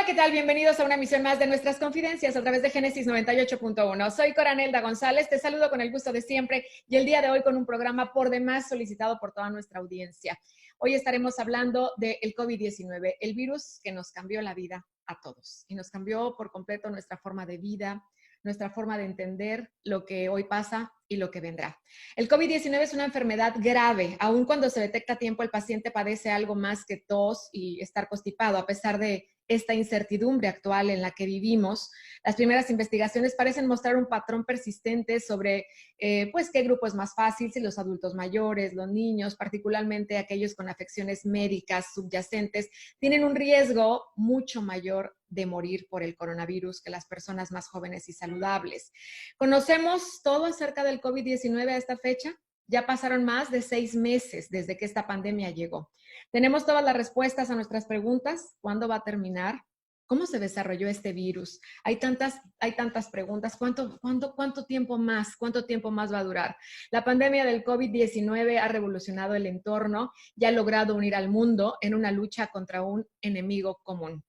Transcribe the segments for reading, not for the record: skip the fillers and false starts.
¿qué tal? Bienvenidos a una emisión más de nuestras confidencias a través de Génesis 98.1. Soy Coranelda González, te saludo con el gusto de siempre y el día de hoy con un programa por demás solicitado por toda nuestra audiencia. Hoy estaremos hablando del COVID-19, el virus que nos cambió la vida a todos y nos cambió por completo nuestra forma de vida, nuestra forma de entender lo que hoy pasa y lo que vendrá. El COVID-19 es una enfermedad grave. Aun cuando se detecta a tiempo, el paciente padece algo más que tos y estar constipado, a pesar de esta incertidumbre actual en la que vivimos. Las primeras investigaciones parecen mostrar un patrón persistente sobre pues qué grupo es más fácil, si los adultos mayores, los niños, particularmente aquellos con afecciones médicas subyacentes, tienen un riesgo mucho mayor de morir por el coronavirus que las personas más jóvenes y saludables. ¿Conocemos todo acerca del COVID-19 a esta fecha? Ya pasaron más de 6 meses desde que esta pandemia llegó. ¿Tenemos todas las respuestas a nuestras preguntas? ¿Cuándo va a terminar? ¿Cómo se desarrolló este virus? Hay tantas preguntas. ¿Cuánto tiempo más? ¿Cuánto tiempo más va a durar? La pandemia del COVID-19 ha revolucionado el entorno y ha logrado unir al mundo en una lucha contra un enemigo común.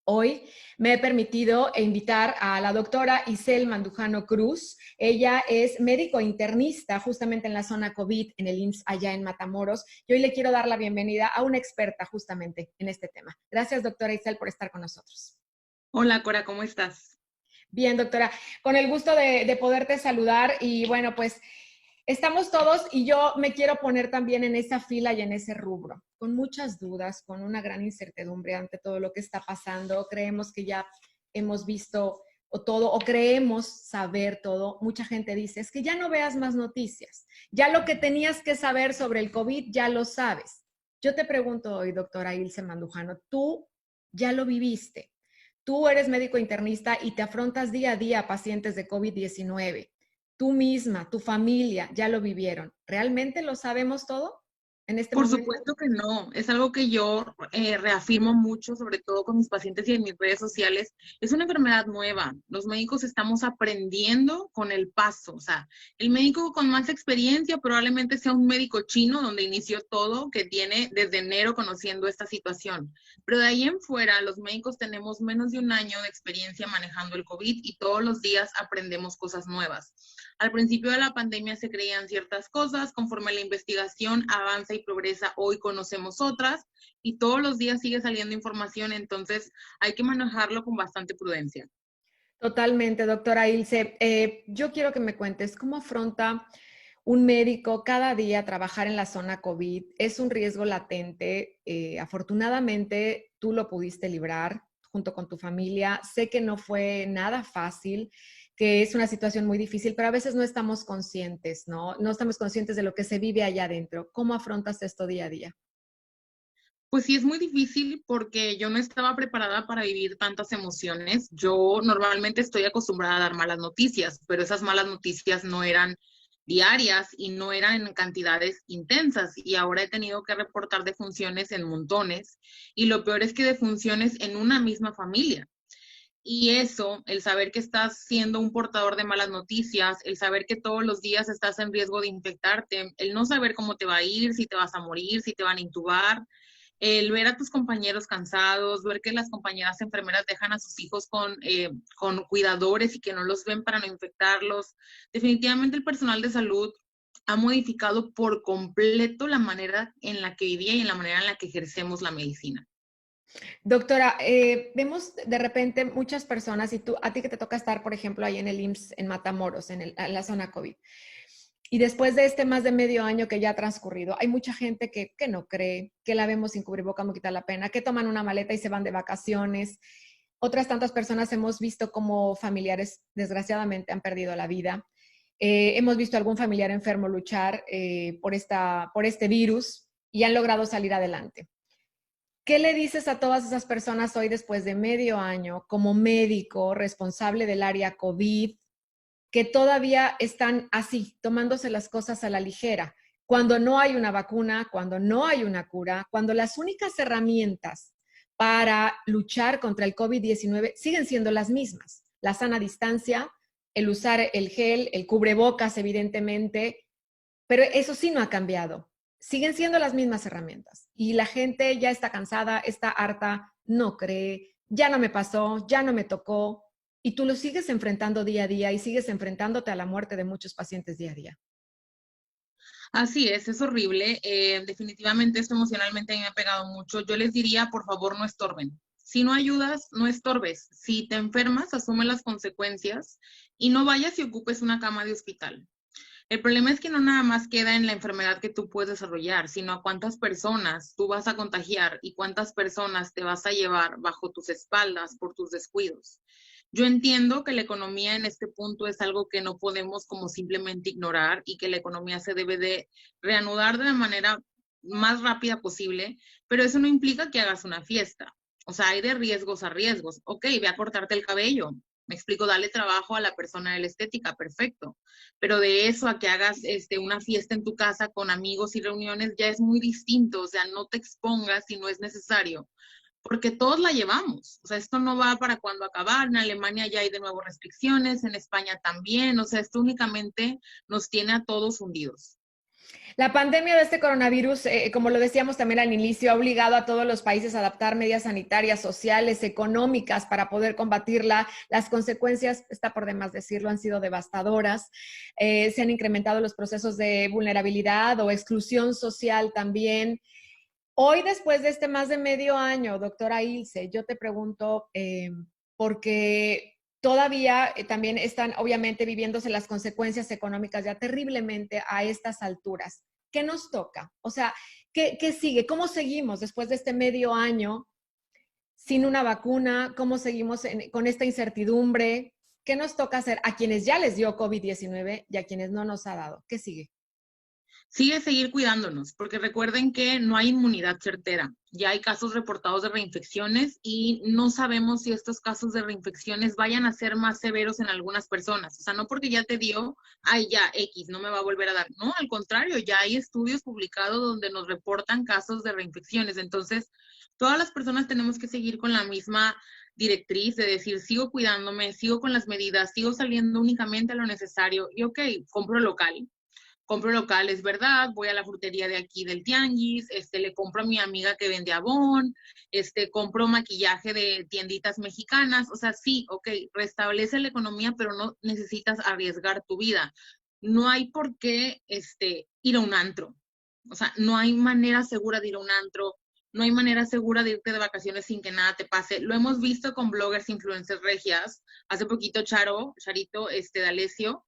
Hoy me he permitido invitar a la doctora Isel Mandujano Cruz. Ella es médico internista justamente en la zona COVID en el IMSS allá en Matamoros. Y hoy le quiero dar la bienvenida a una experta justamente en este tema. Gracias, doctora Isel, por estar con nosotros. Hola, Cora, ¿cómo estás? Bien, doctora, con el gusto de poderte saludar y bueno, pues estamos todos y yo me quiero poner también en esa fila y en ese rubro, con muchas dudas, con una gran incertidumbre ante todo lo que está pasando. Creemos que ya hemos visto o todo, o creemos saber todo. Mucha gente dice, es que ya no veas más noticias. Ya lo que tenías que saber sobre el COVID, ya lo sabes. Yo te pregunto hoy, doctora Ilse Mandujano, tú ya lo viviste. Tú eres médico internista y te afrontas día a día a pacientes de COVID-19. Tú misma, tu familia, ya lo vivieron. ¿Realmente lo sabemos todo en este Por momento? supuesto que no, es algo que yo reafirmo mucho, sobre todo con mis pacientes y en mis redes sociales. Es una enfermedad nueva. Los médicos estamos aprendiendo con el paso. O sea, el médico con más experiencia probablemente sea un médico chino donde inició todo, que tiene desde enero conociendo esta situación. Pero de ahí en fuera, los médicos tenemos menos de un año de experiencia manejando el COVID y todos los días aprendemos cosas nuevas. Al principio de la pandemia se creían ciertas cosas, conforme la investigación avanza y progresa, hoy conocemos otras y todos los días sigue saliendo información, entonces hay que manejarlo con bastante prudencia. Totalmente, doctora Ilse. Yo quiero que me cuentes cómo afronta un médico cada día trabajar en la zona COVID. Es un riesgo latente. Afortunadamente, tú lo pudiste librar junto con tu familia. Sé que no fue nada fácil, que es una situación muy difícil, pero a veces no estamos conscientes, ¿no? No estamos conscientes de lo que se vive allá adentro. ¿Cómo afrontas esto día a día? Pues sí, es muy difícil porque yo no estaba preparada para vivir tantas emociones. Yo normalmente estoy acostumbrada a dar malas noticias, pero esas malas noticias no eran diarias y no eran en cantidades intensas. Y ahora he tenido que reportar defunciones en montones. Y lo peor es que defunciones en una misma familia. Y eso, el saber que estás siendo un portador de malas noticias, el saber que todos los días estás en riesgo de infectarte, el no saber cómo te va a ir, si te vas a morir, si te van a intubar, el ver a tus compañeros cansados, ver que las compañeras enfermeras dejan a sus hijos con cuidadores y que no los ven para no infectarlos. Definitivamente el personal de salud ha modificado por completo la manera en la que vivía y en la manera en la que ejercemos la medicina. Doctora, vemos de repente muchas personas, y a ti que te toca estar, por ejemplo, ahí en el IMSS, en Matamoros, en la zona COVID, y después de este más de medio año que ya ha transcurrido, hay mucha gente que no cree, que la vemos sin cubrebocas, no quita la pena, que toman una maleta y se van de vacaciones. Otras tantas personas hemos visto como familiares, desgraciadamente, han perdido la vida. Hemos visto a algún familiar enfermo luchar por este virus y han logrado salir adelante. ¿Qué le dices a todas esas personas hoy después de medio año como médico responsable del área COVID que todavía están así, tomándose las cosas a la ligera, cuando no hay una vacuna, cuando no hay una cura, cuando las únicas herramientas para luchar contra el COVID-19 siguen siendo las mismas? La sana distancia, el usar el gel, el cubrebocas, evidentemente, pero eso sí no ha cambiado. Siguen siendo las mismas herramientas y la gente ya está cansada, está harta, no cree, ya no me pasó, ya no me tocó, y tú lo sigues enfrentando día a día y sigues enfrentándote a la muerte de muchos pacientes día a día. Así es horrible. Definitivamente esto emocionalmente a mí me ha pegado mucho. Yo les diría, por favor, no estorben. Si no ayudas, no estorbes. Si te enfermas, asume las consecuencias y no vayas y ocupes una cama de hospital. El problema es que no nada más queda en la enfermedad que tú puedes desarrollar, sino a cuántas personas tú vas a contagiar y cuántas personas te vas a llevar bajo tus espaldas por tus descuidos. Yo entiendo que la economía en este punto es algo que no podemos como simplemente ignorar y que la economía se debe de reanudar de la manera más rápida posible, pero eso no implica que hagas una fiesta. O sea, hay de riesgos a riesgos. Ok, ve a cortarte el cabello. Me explico, dale trabajo a la persona de la estética, perfecto. Pero de eso a que hagas una fiesta en tu casa con amigos y reuniones ya es muy distinto. O sea, no te expongas si no es necesario porque todos la llevamos. O sea, esto no va para cuando acabar. En Alemania ya hay de nuevo restricciones, en España también. O sea, esto únicamente nos tiene a todos hundidos. La pandemia de este coronavirus, como lo decíamos también al inicio, ha obligado a todos los países a adaptar medidas sanitarias, sociales, económicas para poder combatirla. Las consecuencias, está por demás decirlo, han sido devastadoras. Se han incrementado los procesos de vulnerabilidad o exclusión social también. Hoy, después de este más de medio año, doctora Ilse, yo te pregunto, porque todavía también están obviamente viviéndose las consecuencias económicas ya terriblemente a estas alturas. ¿Qué nos toca? O sea, ¿qué sigue? ¿Cómo seguimos después de este medio año sin una vacuna? ¿Cómo seguimos con esta incertidumbre? ¿Qué nos toca hacer a quienes ya les dio COVID-19 y a quienes no nos ha dado? ¿Qué sigue? Sigue seguir cuidándonos, porque recuerden que no hay inmunidad certera. Ya hay casos reportados de reinfecciones y no sabemos si estos casos de reinfecciones vayan a ser más severos en algunas personas. O sea, no porque ya te dio, ay, ya, X, no me va a volver a dar. No, al contrario, ya hay estudios publicados donde nos reportan casos de reinfecciones. Entonces, todas las personas tenemos que seguir con la misma directriz de decir, sigo cuidándome, sigo con las medidas, sigo saliendo únicamente a lo necesario y ok, compro local, es verdad, voy a la frutería de aquí del tianguis, le compro a mi amiga que vende Avon, compro maquillaje de tienditas mexicanas, o sea, sí, ok, restablece la economía, pero no necesitas arriesgar tu vida. No hay por qué, ir a un antro, o sea, no hay manera segura de ir a un antro, no hay manera segura de irte de vacaciones sin que nada te pase. Lo hemos visto con bloggers, influencers regias, hace poquito Charito, D'Alessio,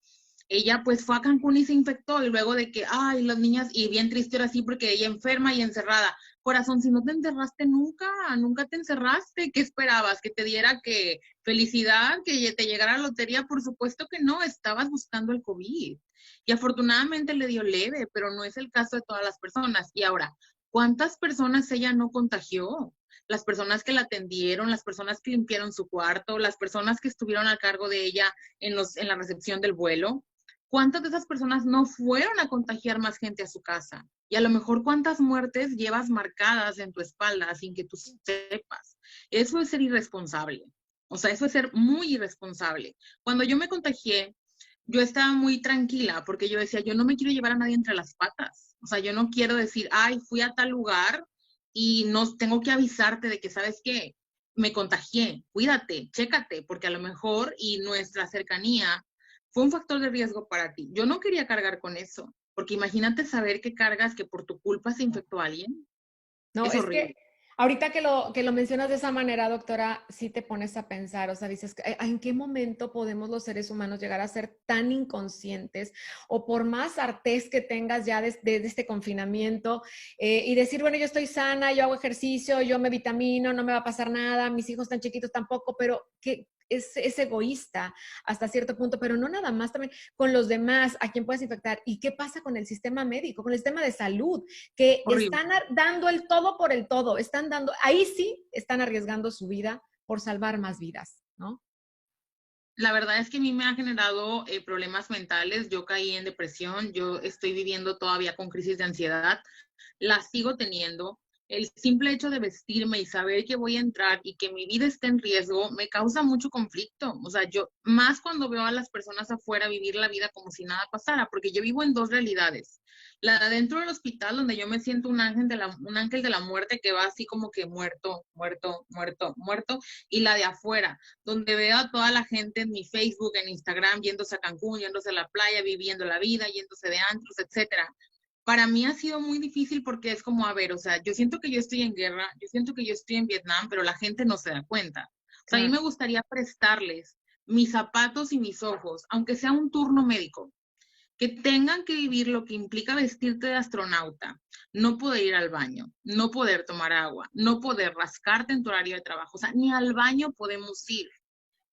ella pues fue a Cancún y se infectó y luego de que, ay, las niñas, y bien triste ahora sí porque ella enferma y encerrada. Corazón, si no te encerraste nunca, nunca te encerraste, ¿qué esperabas? ¿Que te diera que felicidad, que te llegara la lotería? Por supuesto que no, estabas buscando el COVID. Y afortunadamente le dio leve, pero no es el caso de todas las personas. Y ahora, ¿cuántas personas ella no contagió? Las personas que la atendieron, las personas que limpiaron su cuarto, las personas que estuvieron a cargo de ella en la recepción del vuelo. ¿Cuántas de esas personas no fueron a contagiar más gente a su casa? Y a lo mejor cuántas muertes llevas marcadas en tu espalda sin que tú sepas. Eso es ser irresponsable. O sea, eso es ser muy irresponsable. Cuando yo me contagié, yo estaba muy tranquila porque yo decía, yo no me quiero llevar a nadie entre las patas. O sea, yo no quiero decir, ay, fui a tal lugar y no tengo que avisarte de que, ¿sabes qué? Me contagié, cuídate, chécate, porque a lo mejor y nuestra cercanía fue un factor de riesgo para ti. Yo no quería cargar con eso, porque imagínate saber que cargas que por tu culpa se infectó a alguien. No, Es es que horrible. ahorita que lo mencionas de esa manera, doctora, sí te pones a pensar, o sea, dices, ¿en qué momento podemos los seres humanos llegar a ser tan inconscientes o por más artés que tengas ya desde este confinamiento y decir, bueno, yo estoy sana, yo hago ejercicio, yo me vitamino, no me va a pasar nada, mis hijos tan chiquitos tampoco, pero que es egoísta hasta cierto punto, pero no nada más, también con los demás, a quién puedes infectar. ¿Y qué pasa con el sistema médico, con el sistema de salud? Que Horrible. están dando el todo por el todo, están dando, ahí sí están arriesgando su vida por salvar más vidas, ¿no? La verdad es que a mí me ha generado problemas mentales. Yo caí en depresión, yo estoy viviendo todavía con crisis de ansiedad, la sigo teniendo. el simple hecho de vestirme y saber que voy a entrar y que mi vida está en riesgo me causa mucho conflicto. O sea, yo más cuando veo a las personas afuera vivir la vida como si nada pasara, porque yo vivo en dos realidades. La de dentro del hospital, donde yo me siento un ángel de la muerte que va así como que muerto, muerto, muerto, muerto, y la de afuera, donde veo a toda la gente en mi Facebook, en Instagram, yéndose a Cancún, yéndose a la playa, viviendo la vida, yéndose de antros, etcétera. Para mí ha sido muy difícil porque es como, a ver, o sea, yo siento que yo estoy en guerra, yo siento que yo estoy en Vietnam, pero la gente no se da cuenta. O sea, a mí Claro. me gustaría prestarles mis zapatos y mis ojos, aunque sea un turno médico, que tengan que vivir lo que implica vestirte de astronauta, no poder ir al baño, no poder tomar agua, no poder rascarte en tu horario de trabajo, o sea, ni al baño podemos ir.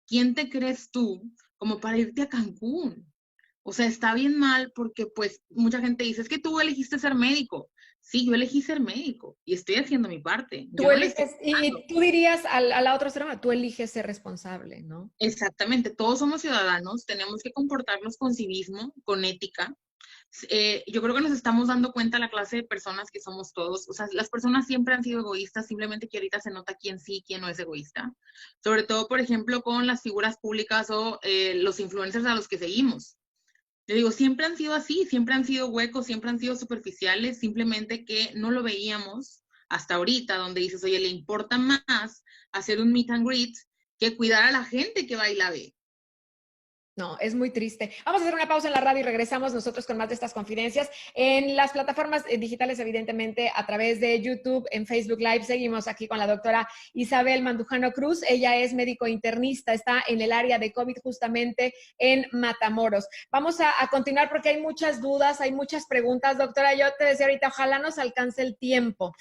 ¿Quién te crees tú como para irte a Cancún? O sea, está bien mal porque pues mucha gente dice, es que tú elegiste ser médico. Sí, yo elegí ser médico y estoy haciendo mi parte. Tú Yo no le estoy eliges, pagando. y tú dirías a la otra extrema, tú eliges ser responsable, ¿no? Exactamente, todos somos ciudadanos, tenemos que comportarnos con civismo, con ética. Yo creo que nos estamos dando cuenta la clase de personas que somos todos. O sea, las personas siempre han sido egoístas, simplemente que ahorita se nota quién sí, quién no es egoísta. Sobre todo, por ejemplo, con las figuras públicas o los influencers a los que seguimos. Te digo, siempre han sido así, siempre han sido huecos, siempre han sido superficiales, simplemente que no lo veíamos hasta ahorita, donde dices, oye, le importa más hacer un meet and greet que cuidar a la gente que va y la ve. No, es muy triste. Vamos a hacer una pausa en la radio y regresamos nosotros con más de estas confidencias. En las plataformas digitales, evidentemente, a través de YouTube, en Facebook Live, seguimos aquí con la doctora Isabel Mandujano Cruz. Ella es médico internista, está en el área de COVID justamente en Matamoros. Vamos a continuar porque hay muchas dudas, hay muchas preguntas. Doctora, yo te decía ahorita, ojalá nos alcance el tiempo.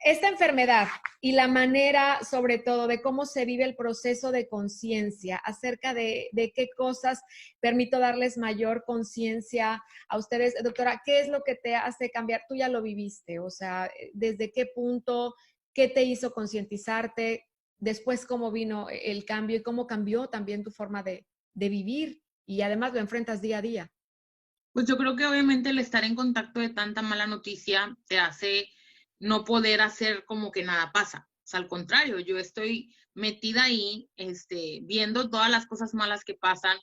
Esta enfermedad y la manera, sobre todo, de cómo se vive el proceso de conciencia acerca de qué cosas permito darles mayor conciencia a ustedes. Doctora, ¿qué es lo que te hace cambiar? Tú ya lo viviste, o sea, ¿desde qué punto? ¿Qué te hizo concientizarte? Después, ¿cómo vino el cambio y cómo cambió también tu forma de vivir? Y además lo enfrentas día a día. Pues yo creo que obviamente el estar en contacto de tanta mala noticia te hace no poder hacer como que nada pasa. O sea, al contrario, yo estoy metida ahí, viendo todas las cosas malas que pasan,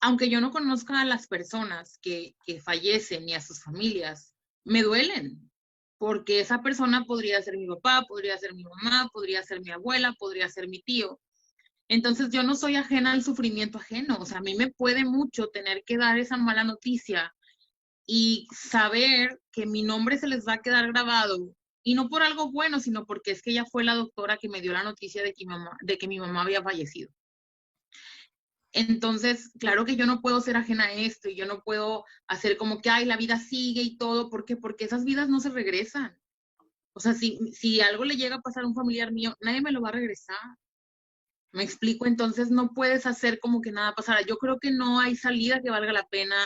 aunque yo no conozca a las personas que fallecen ni a sus familias, me duelen, porque esa persona podría ser mi papá, podría ser mi mamá, podría ser mi abuela, podría ser mi tío. Entonces yo no soy ajena al sufrimiento ajeno, o sea, a mí me puede mucho tener que dar esa mala noticia y saber que mi nombre se les va a quedar grabado, y no por algo bueno, sino porque es que ella fue la doctora que me dio la noticia de que mi mamá había fallecido. Entonces, claro que yo no puedo ser ajena a esto y yo no puedo hacer como que, ay, la vida sigue y todo. ¿Por qué? Porque esas vidas no se regresan. O sea, si algo le llega a pasar a un familiar mío, nadie me lo va a regresar. Me explico, entonces no puedes hacer como que nada pasara. Yo creo que no hay salida que valga la pena,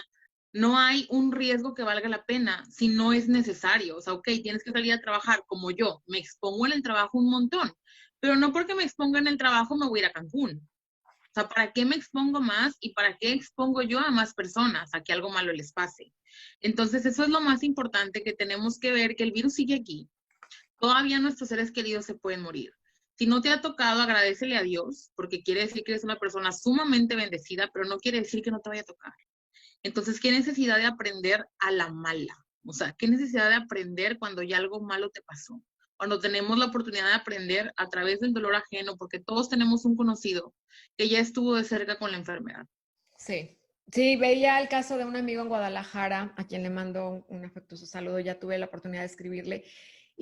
no hay un riesgo que valga la pena si no es necesario. O sea, ok, tienes que salir a trabajar como yo, me expongo en el trabajo un montón, pero no porque me exponga en el trabajo me voy a ir a Cancún. O sea, ¿para qué me expongo más y para qué expongo yo a más personas a que algo malo les pase? Entonces, eso es lo más importante, que tenemos que ver que el virus sigue aquí. Todavía nuestros seres queridos se pueden morir. Si no te ha tocado, agradécele a Dios, porque quiere decir que eres una persona sumamente bendecida, pero no quiere decir que no te vaya a tocar. Entonces, ¿qué necesidad de aprender a la mala? O sea, ¿qué necesidad de aprender cuando ya algo malo te pasó? Cuando tenemos la oportunidad de aprender a través del dolor ajeno, porque todos tenemos un conocido que ya estuvo de cerca con la enfermedad. Sí, sí, veía el caso de un amigo en Guadalajara, a quien le mando un afectuoso saludo, ya tuve la oportunidad de escribirle.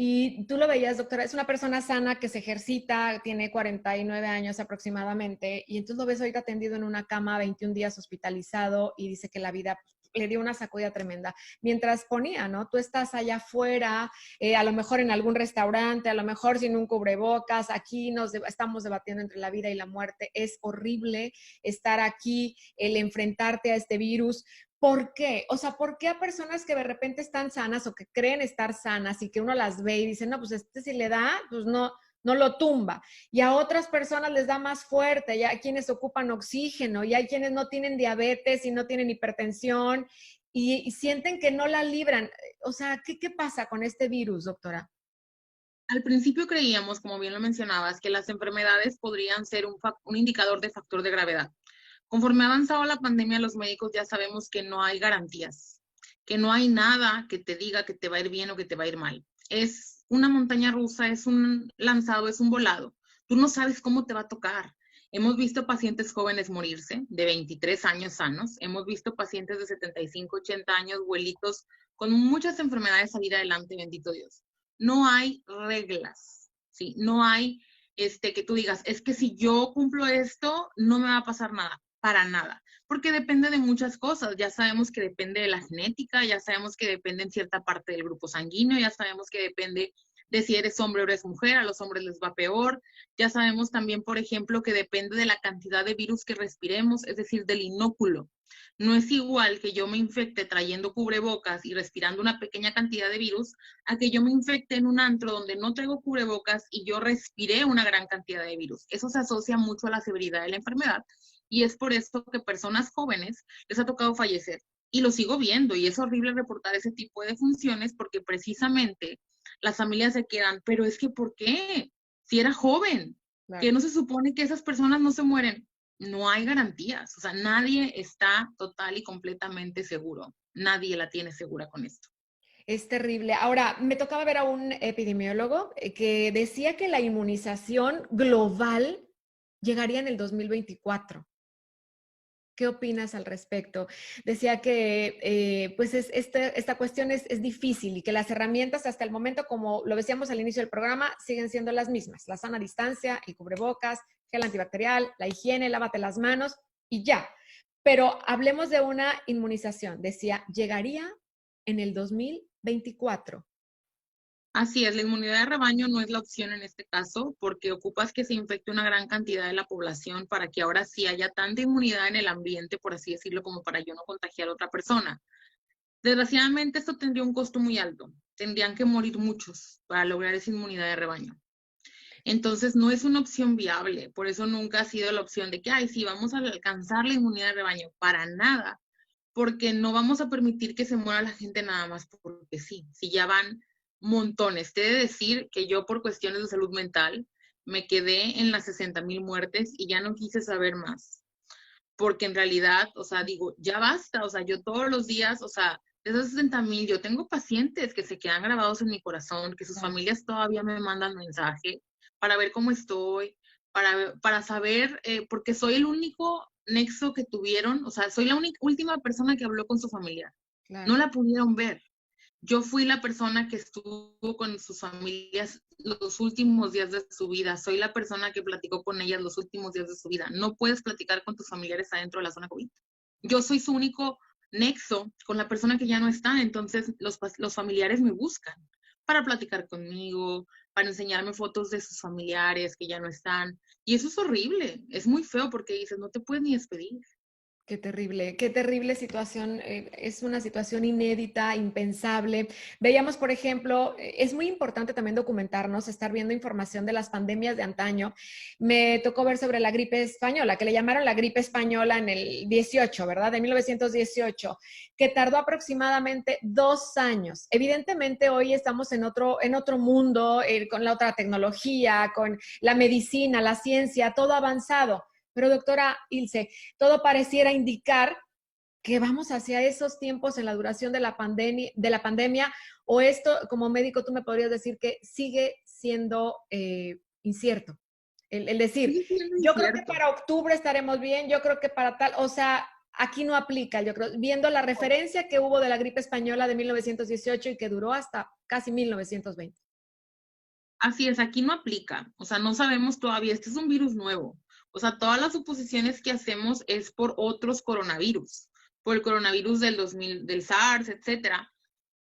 Y tú lo veías, doctora, es una persona sana que se ejercita, tiene 49 años aproximadamente, y entonces lo ves ahorita atendido en una cama, 21 días hospitalizado, y dice que la vida le dio una sacudida tremenda. Mientras ponía, ¿no? Tú estás allá afuera, a lo mejor en algún restaurante, a lo mejor sin un cubrebocas, aquí estamos debatiendo entre la vida y la muerte, es horrible estar aquí, el enfrentarte a este virus. ¿Por qué? O sea, ¿por qué a personas que de repente están sanas o que creen estar sanas y que uno las ve y dice, no, pues si le da, pues no lo tumba? Y a otras personas les da más fuerte, y hay quienes ocupan oxígeno, y hay quienes no tienen diabetes y no tienen hipertensión, y sienten que no la libran. O sea, ¿qué pasa con este virus, doctora? Al principio creíamos, como bien lo mencionabas, que las enfermedades podrían ser un indicador de factor de gravedad. Conforme ha avanzado la pandemia, los médicos ya sabemos que no hay garantías, que no hay nada que te diga que te va a ir bien o que te va a ir mal. Es una montaña rusa, es un lanzado, es un volado. Tú no sabes cómo te va a tocar. Hemos visto pacientes jóvenes morirse de 23 años sanos. Hemos visto pacientes de 75, 80 años, abuelitos, con muchas enfermedades salir adelante, bendito Dios. No hay reglas, ¿sí? No hay que tú digas, es que si yo cumplo esto, no me va a pasar nada, para nada, porque depende de muchas cosas. Ya sabemos que depende de la genética, ya sabemos que depende en cierta parte del grupo sanguíneo, ya sabemos que depende de si eres hombre o eres mujer, a los hombres les va peor. Ya sabemos también, por ejemplo, que depende de la cantidad de virus que respiremos, es decir, del inóculo. No es igual que yo me infecte trayendo cubrebocas y respirando una pequeña cantidad de virus a que yo me infecte en un antro donde no traigo cubrebocas y yo respiré una gran cantidad de virus. Eso se asocia mucho a la severidad de la enfermedad y es por esto que personas jóvenes les ha tocado fallecer. Y lo sigo viendo y es horrible reportar ese tipo de defunciones porque precisamente las familias se quedan, pero es que ¿por qué? Si era joven, Claro. que no se supone que esas personas no se mueren. No hay garantías, o sea, nadie está total y completamente seguro. Nadie la tiene segura con esto. Es terrible. Ahora, me tocaba ver a un epidemiólogo que decía que la inmunización global llegaría en el 2024. ¿Qué opinas al respecto? Decía que pues esta cuestión es difícil y que las herramientas hasta el momento, como lo decíamos al inicio del programa, siguen siendo las mismas. La sana distancia, el cubrebocas, gel antibacterial, la higiene, lávate las manos y ya. Pero hablemos de una inmunización. Decía, llegaría en el 2024. Así es, la inmunidad de rebaño no es la opción en este caso porque ocupas que se infecte una gran cantidad de la población para que ahora sí haya tanta inmunidad en el ambiente, por así decirlo, como para yo no contagiar a otra persona. Desgraciadamente esto tendría un costo muy alto. Tendrían que morir muchos para lograr esa inmunidad de rebaño. Entonces no es una opción viable, por eso nunca ha sido la opción de que, ay, sí, vamos a alcanzar la inmunidad de rebaño, para nada, porque no vamos a permitir que se muera la gente nada más porque sí, si ya van montones. Te he de decir que yo por cuestiones de salud mental me quedé en las 60,000 muertes y ya no quise saber más, porque en realidad, o sea, digo, ya basta, o sea, yo todos los días, o sea, de esos 60,000, yo tengo pacientes que se quedan grabados en mi corazón, que sus familias todavía me mandan mensaje para ver cómo estoy, para saber, porque soy el único nexo que tuvieron, o sea, soy la última persona que habló con su familia. Claro. No la pudieron ver. Yo fui la persona que estuvo con sus familias los últimos días de su vida. Soy la persona que platicó con ellas los últimos días de su vida. No puedes platicar con tus familiares adentro de la zona COVID. Yo soy su único nexo con la persona que ya no está. Entonces, los familiares me buscan para platicar conmigo, para enseñarme fotos de sus familiares que ya no están. Y eso es horrible. Es muy feo porque dices, no te puedes ni despedir. Qué terrible situación. Es una situación inédita, impensable. Veíamos, por ejemplo, es muy importante también documentarnos, estar viendo información de las pandemias de antaño. Me tocó ver sobre la gripe española, que le llamaron la gripe española en el 18, ¿verdad? De 1918, que tardó aproximadamente 2 años. Evidentemente, hoy estamos en otro mundo, con la otra tecnología, con la medicina, la ciencia, todo avanzado. Pero doctora Ilse, todo pareciera indicar que vamos hacia esos tiempos en la duración de la pandemia, o esto, como médico, tú me podrías decir que sigue siendo incierto. El decir, Sigue siendo yo creo que incierto. para octubre estaremos bien, yo creo que para tal, o sea, aquí no aplica, yo creo, viendo la referencia que hubo de la gripe española de 1918 y que duró hasta casi 1920. Así es, aquí no aplica, o sea, no sabemos todavía, este es un virus nuevo, o sea, todas las suposiciones que hacemos es por otros coronavirus, por el coronavirus del 2000, del SARS, etcétera,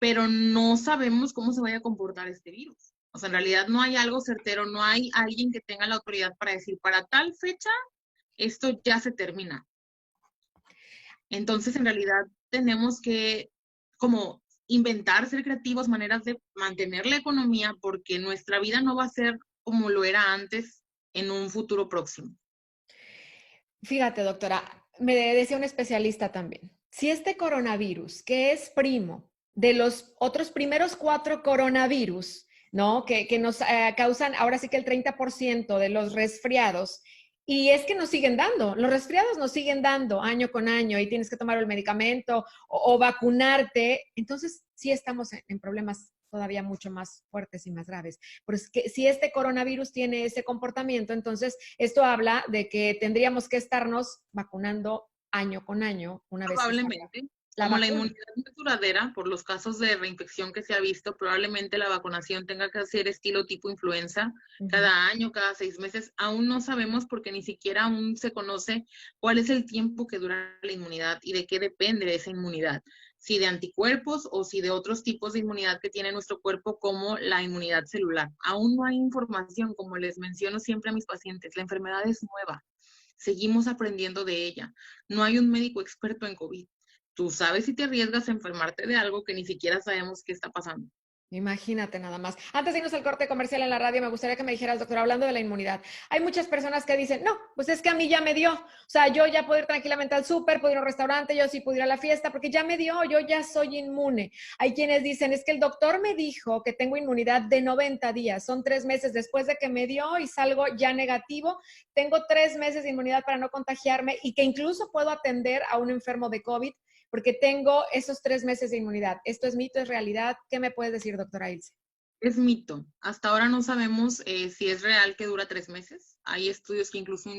pero no sabemos cómo se vaya a comportar este virus. O sea, en realidad no hay algo certero, no hay alguien que tenga la autoridad para decir, para tal fecha, esto ya se termina. Entonces, en realidad, tenemos que como inventar, ser creativos, maneras de mantener la economía, porque nuestra vida no va a ser como lo era antes en un futuro próximo. Fíjate, doctora, me decía un especialista también. Si este coronavirus, que es primo de los otros primeros 4 coronavirus, ¿no? Que nos causan ahora sí que el 30% de los resfriados, y es que nos siguen dando, los resfriados nos siguen dando año con año y tienes que tomar el medicamento o vacunarte, entonces sí estamos en problemas todavía mucho más fuertes y más graves. Pero es que si este coronavirus tiene ese comportamiento, entonces esto habla de que tendríamos que estarnos vacunando año con año, una vez que salga Probablemente, la como la vacuna. inmunidad no es duradera por los casos de reinfección que se ha visto, probablemente la vacunación tenga que ser estilo tipo influenza, Ujú. cada año, cada 6 meses. Aún no sabemos porque ni siquiera aún se conoce cuál es el tiempo que dura la inmunidad y de qué depende esa inmunidad, si de anticuerpos o si de otros tipos de inmunidad que tiene nuestro cuerpo como la inmunidad celular. Aún no hay información, como les menciono siempre a mis pacientes, la enfermedad es nueva. Seguimos aprendiendo de ella. No hay un médico experto en COVID. Tú sabes si te arriesgas a enfermarte de algo que ni siquiera sabemos qué está pasando. Imagínate nada más. Antes de irnos al corte comercial en la radio, me gustaría que me dijeras, doctor, hablando de la inmunidad, hay muchas personas que dicen, no, pues es que a mí ya me dio. O sea, yo ya puedo ir tranquilamente al súper, puedo ir a un restaurante, yo sí puedo ir a la fiesta, porque ya me dio, yo ya soy inmune. Hay quienes dicen, es que el doctor me dijo que tengo inmunidad de 90 días, son 3 meses después de que me dio y salgo ya negativo, tengo 3 meses de inmunidad para no contagiarme y que incluso puedo atender a un enfermo de COVID porque tengo esos 3 meses de inmunidad. ¿Esto es mito, es realidad? ¿Qué me puedes decir, doctora Ilse? Es mito. Hasta ahora no sabemos si es real que dura 3 meses. Hay estudios que incluso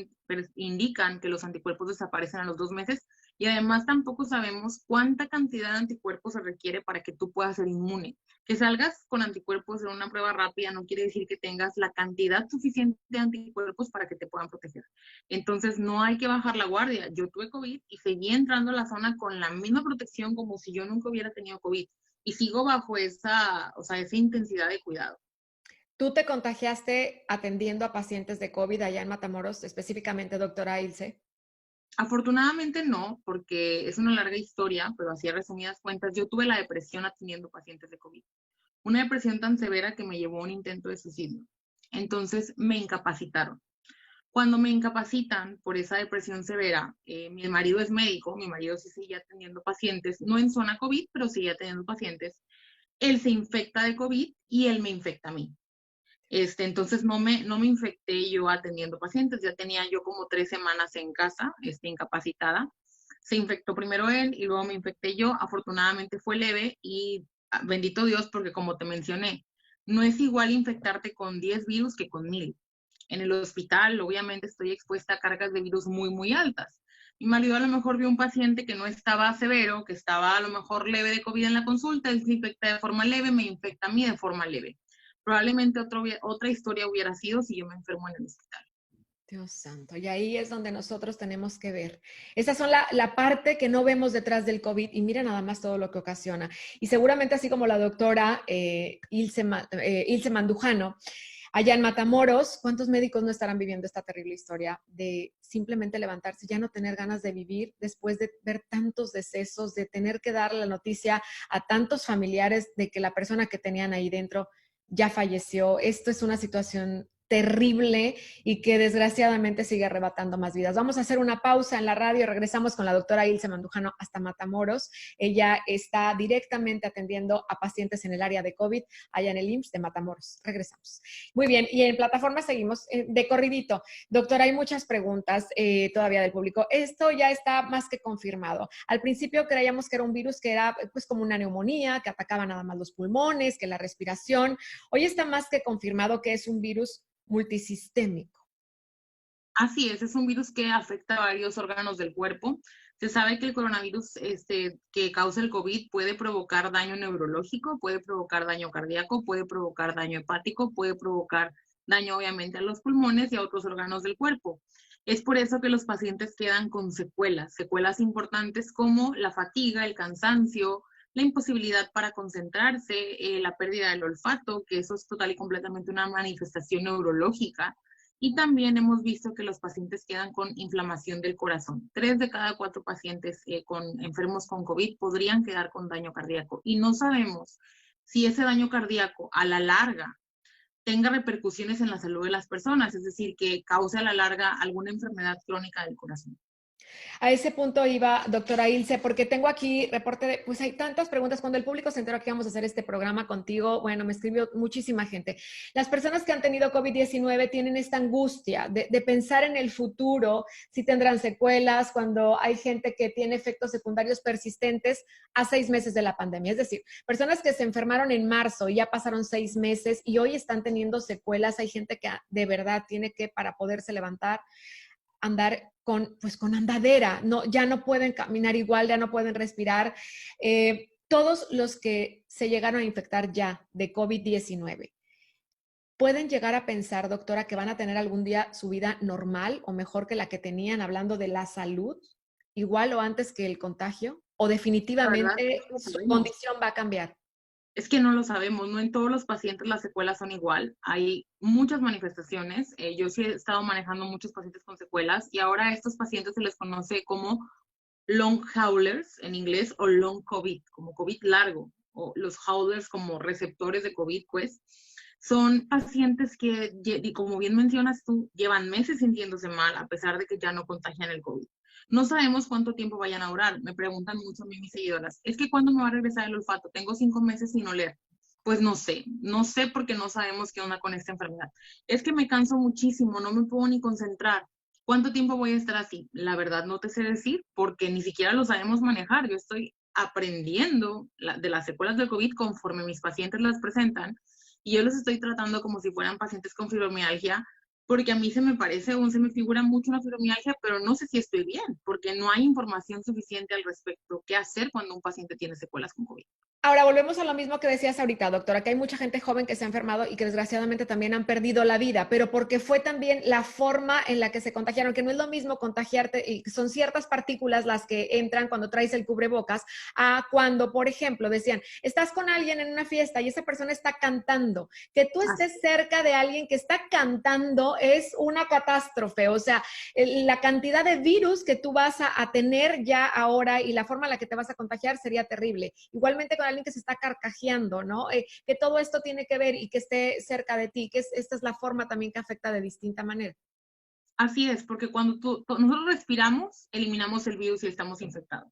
indican que los anticuerpos desaparecen a los 2 meses y además tampoco sabemos cuánta cantidad de anticuerpos se requiere para que tú puedas ser inmune. Que salgas con anticuerpos en una prueba rápida no quiere decir que tengas la cantidad suficiente de anticuerpos para que te puedan proteger. Entonces no hay que bajar la guardia. Yo tuve COVID y seguí entrando a la zona con la misma protección como si yo nunca hubiera tenido COVID y sigo bajo esa, o sea, esa intensidad de cuidado. ¿Tú te contagiaste atendiendo a pacientes de COVID allá en Matamoros, específicamente, doctora Ilse? Afortunadamente no, porque es una larga historia, pero así a resumidas cuentas, yo tuve la depresión atendiendo pacientes de COVID. Una depresión tan severa que me llevó a un intento de suicidio. Entonces me incapacitaron. Cuando me incapacitan por esa depresión severa, mi marido es médico, mi marido sí seguía atendiendo pacientes, no en zona COVID, pero seguía atendiendo pacientes. Él se infecta de COVID y él me infecta a mí. Entonces no me infecté yo atendiendo pacientes, ya tenía yo como 3 semanas en casa, incapacitada. Se infectó primero él y luego me infecté yo. Afortunadamente fue leve y bendito Dios porque como te mencioné, no es igual infectarte con 10 virus que con 1000. En el hospital obviamente estoy expuesta a cargas de virus muy, muy altas. Mi marido a lo mejor vio un paciente que no estaba severo, que estaba a lo mejor leve de COVID en la consulta, él se infecta de forma leve, me infecta a mí de forma leve. Probablemente otra historia hubiera sido si yo me enfermo en el hospital. Dios santo, y ahí es donde nosotros tenemos que ver. Esas son la parte que no vemos detrás del COVID y mira nada más todo lo que ocasiona. Y seguramente así como la doctora Ilse Mandujano, allá en Matamoros, ¿cuántos médicos no estarán viviendo esta terrible historia de simplemente levantarse, ya no tener ganas de vivir después de ver tantos decesos, de tener que dar la noticia a tantos familiares de que la persona que tenían ahí dentro ya falleció? Esto es una situación terrible y que desgraciadamente sigue arrebatando más vidas. Vamos a hacer una pausa en la radio y regresamos con la doctora Ilse Mandujano hasta Matamoros. Ella está directamente atendiendo a pacientes en el área de COVID allá en el IMSS de Matamoros. Regresamos. Muy bien, y en plataforma seguimos de corridito. Doctora, hay muchas preguntas todavía del público. Esto ya está más que confirmado. Al principio creíamos que era un virus que era pues como una neumonía, que atacaba nada más los pulmones, que la respiración. Hoy está más que confirmado que es un virus multisistémico. Así es un virus que afecta a varios órganos del cuerpo. Se sabe que el coronavirus que causa el COVID puede provocar daño neurológico, puede provocar daño cardíaco, puede provocar daño hepático, puede provocar daño obviamente a los pulmones y a otros órganos del cuerpo. Es por eso que los pacientes quedan con secuelas importantes como la fatiga, el cansancio, la imposibilidad para concentrarse, la pérdida del olfato, que eso es total y completamente una manifestación neurológica. Y también hemos visto que los pacientes quedan con inflamación del corazón. 3 de cada 4 pacientes enfermos con COVID podrían quedar con daño cardíaco. Y no sabemos si ese daño cardíaco a la larga tenga repercusiones en la salud de las personas, es decir, que cause a la larga alguna enfermedad crónica del corazón. A ese punto iba, doctora Ilse, porque tengo aquí reporte de, pues hay tantas preguntas. Cuando el público se enteró que íbamos a hacer este programa contigo, bueno, me escribió muchísima gente. Las personas que han tenido COVID-19 tienen esta angustia de pensar en el futuro, si tendrán secuelas, cuando hay gente que tiene efectos secundarios persistentes a 6 meses de la pandemia. Es decir, personas que se enfermaron en marzo y ya pasaron 6 meses y hoy están teniendo secuelas. Hay gente que de verdad tiene que, para poderse levantar, andar con andadera, no, ya no pueden caminar igual, ya no pueden respirar. Todos los que se llegaron a infectar ya de COVID-19, ¿pueden llegar a pensar, doctora, que van a tener algún día su vida normal o mejor que la que tenían, hablando de la salud, igual o antes que el contagio? ¿O La verdad, definitivamente no lo su sabemos. condición va a cambiar? Es que no lo sabemos, no en todos los pacientes las secuelas son igual. Hay muchas manifestaciones. Yo sí he estado manejando muchos pacientes con secuelas y ahora a estos pacientes se les conoce como long haulers en inglés o long COVID, como COVID largo, o los haulers como receptores de COVID, pues. Son pacientes que, y como bien mencionas tú, llevan meses sintiéndose mal a pesar de que ya no contagian el COVID. No sabemos cuánto tiempo vayan a durar. Me preguntan mucho a mí mis seguidoras, es que ¿cuándo me va a regresar el olfato? Tengo 5 meses sin oler. Pues no sé porque no sabemos qué onda con esta enfermedad. Es que me canso muchísimo, no me puedo ni concentrar. ¿Cuánto tiempo voy a estar así? La verdad no te sé decir porque ni siquiera lo sabemos manejar. Yo estoy aprendiendo de las secuelas del COVID conforme mis pacientes las presentan y yo los estoy tratando como si fueran pacientes con fibromialgia, porque a mí se me parece, aún se me figura mucho una fibromialgia, pero no sé si estoy bien, porque no hay información suficiente al respecto. ¿Qué hacer cuando un paciente tiene secuelas con COVID? Ahora, volvemos a lo mismo que decías ahorita, doctora, que hay mucha gente joven que se ha enfermado y que desgraciadamente también han perdido la vida, pero porque fue también la forma en la que se contagiaron, que no es lo mismo contagiarte, y son ciertas partículas las que entran cuando traes el cubrebocas, a cuando, por ejemplo, decían, estás con alguien en una fiesta y esa persona está cantando. Que tú estés cerca de alguien que está cantando es una catástrofe. O sea, la cantidad de virus que tú vas a tener ya ahora y la forma en la que te vas a contagiar sería terrible. Igualmente con alguien que se está carcajeando, ¿no? Que todo esto tiene que ver y que esté cerca de ti, que esta es la forma también que afecta de distinta manera. Así es, porque cuando nosotros respiramos, eliminamos el virus y estamos infectados.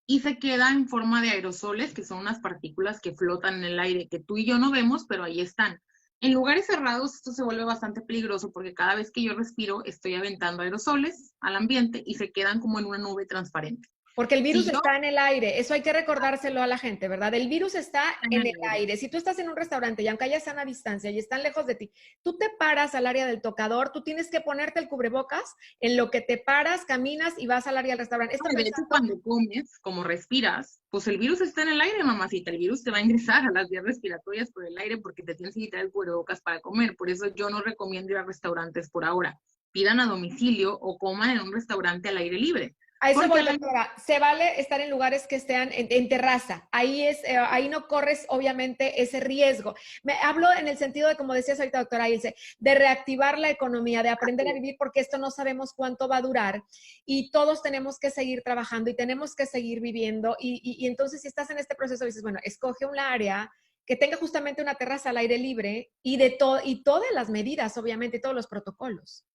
Y se queda en forma de aerosoles, que son unas partículas que flotan en el aire, que tú y yo no vemos, pero ahí están. En lugares cerrados esto se vuelve bastante peligroso porque cada vez que yo respiro estoy aventando aerosoles al ambiente y se quedan como en una nube transparente. Porque el virus Si yo está en el aire, eso hay que recordárselo a la gente, ¿verdad? El virus está en en el el aire. aire. Si tú estás en un restaurante y aunque haya sana distancia y están lejos de ti, tú te paras al área del tocador, tú tienes que ponerte el cubrebocas en lo que te paras, caminas y vas al área del restaurante. Esto De hecho, pensando, cuando comes, como respiras, pues el virus está en el aire, mamacita. El virus te va a ingresar a las vías respiratorias por el aire porque te tienes que quitar el cubrebocas para comer. Por eso yo no recomiendo ir a restaurantes por ahora. Pidan a domicilio o coman en un restaurante al aire libre. a eso Porque voy, al aire doctora. Se vale estar en lugares que estén en terraza. Ahí no corres, obviamente, ese riesgo. Me hablo en el sentido de, como decías ahorita, doctora Ilse, de reactivar la economía, de aprender a vivir, porque esto no sabemos cuánto va a durar y todos tenemos que seguir trabajando y tenemos que seguir viviendo. Y entonces, si estás en este proceso, dices, bueno, escoge un área que tenga justamente una terraza al aire libre y todas las medidas, obviamente, y todos los protocolos.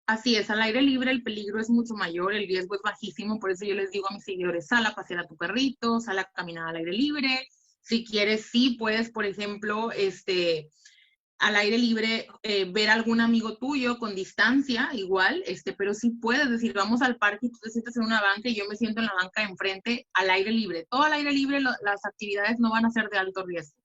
Así es, al aire libre el peligro es mucho mayor, el riesgo es bajísimo, por eso yo les digo a mis seguidores, sal a pasear a tu perrito, sal a caminar al aire libre, si quieres, sí puedes, por ejemplo, al aire libre ver a algún amigo tuyo con distancia, igual, pero sí puedes decir, vamos al parque y tú te sientas en una banca y yo me siento en la banca de enfrente, al aire libre. Todo al aire libre, las actividades no van a ser de alto riesgo.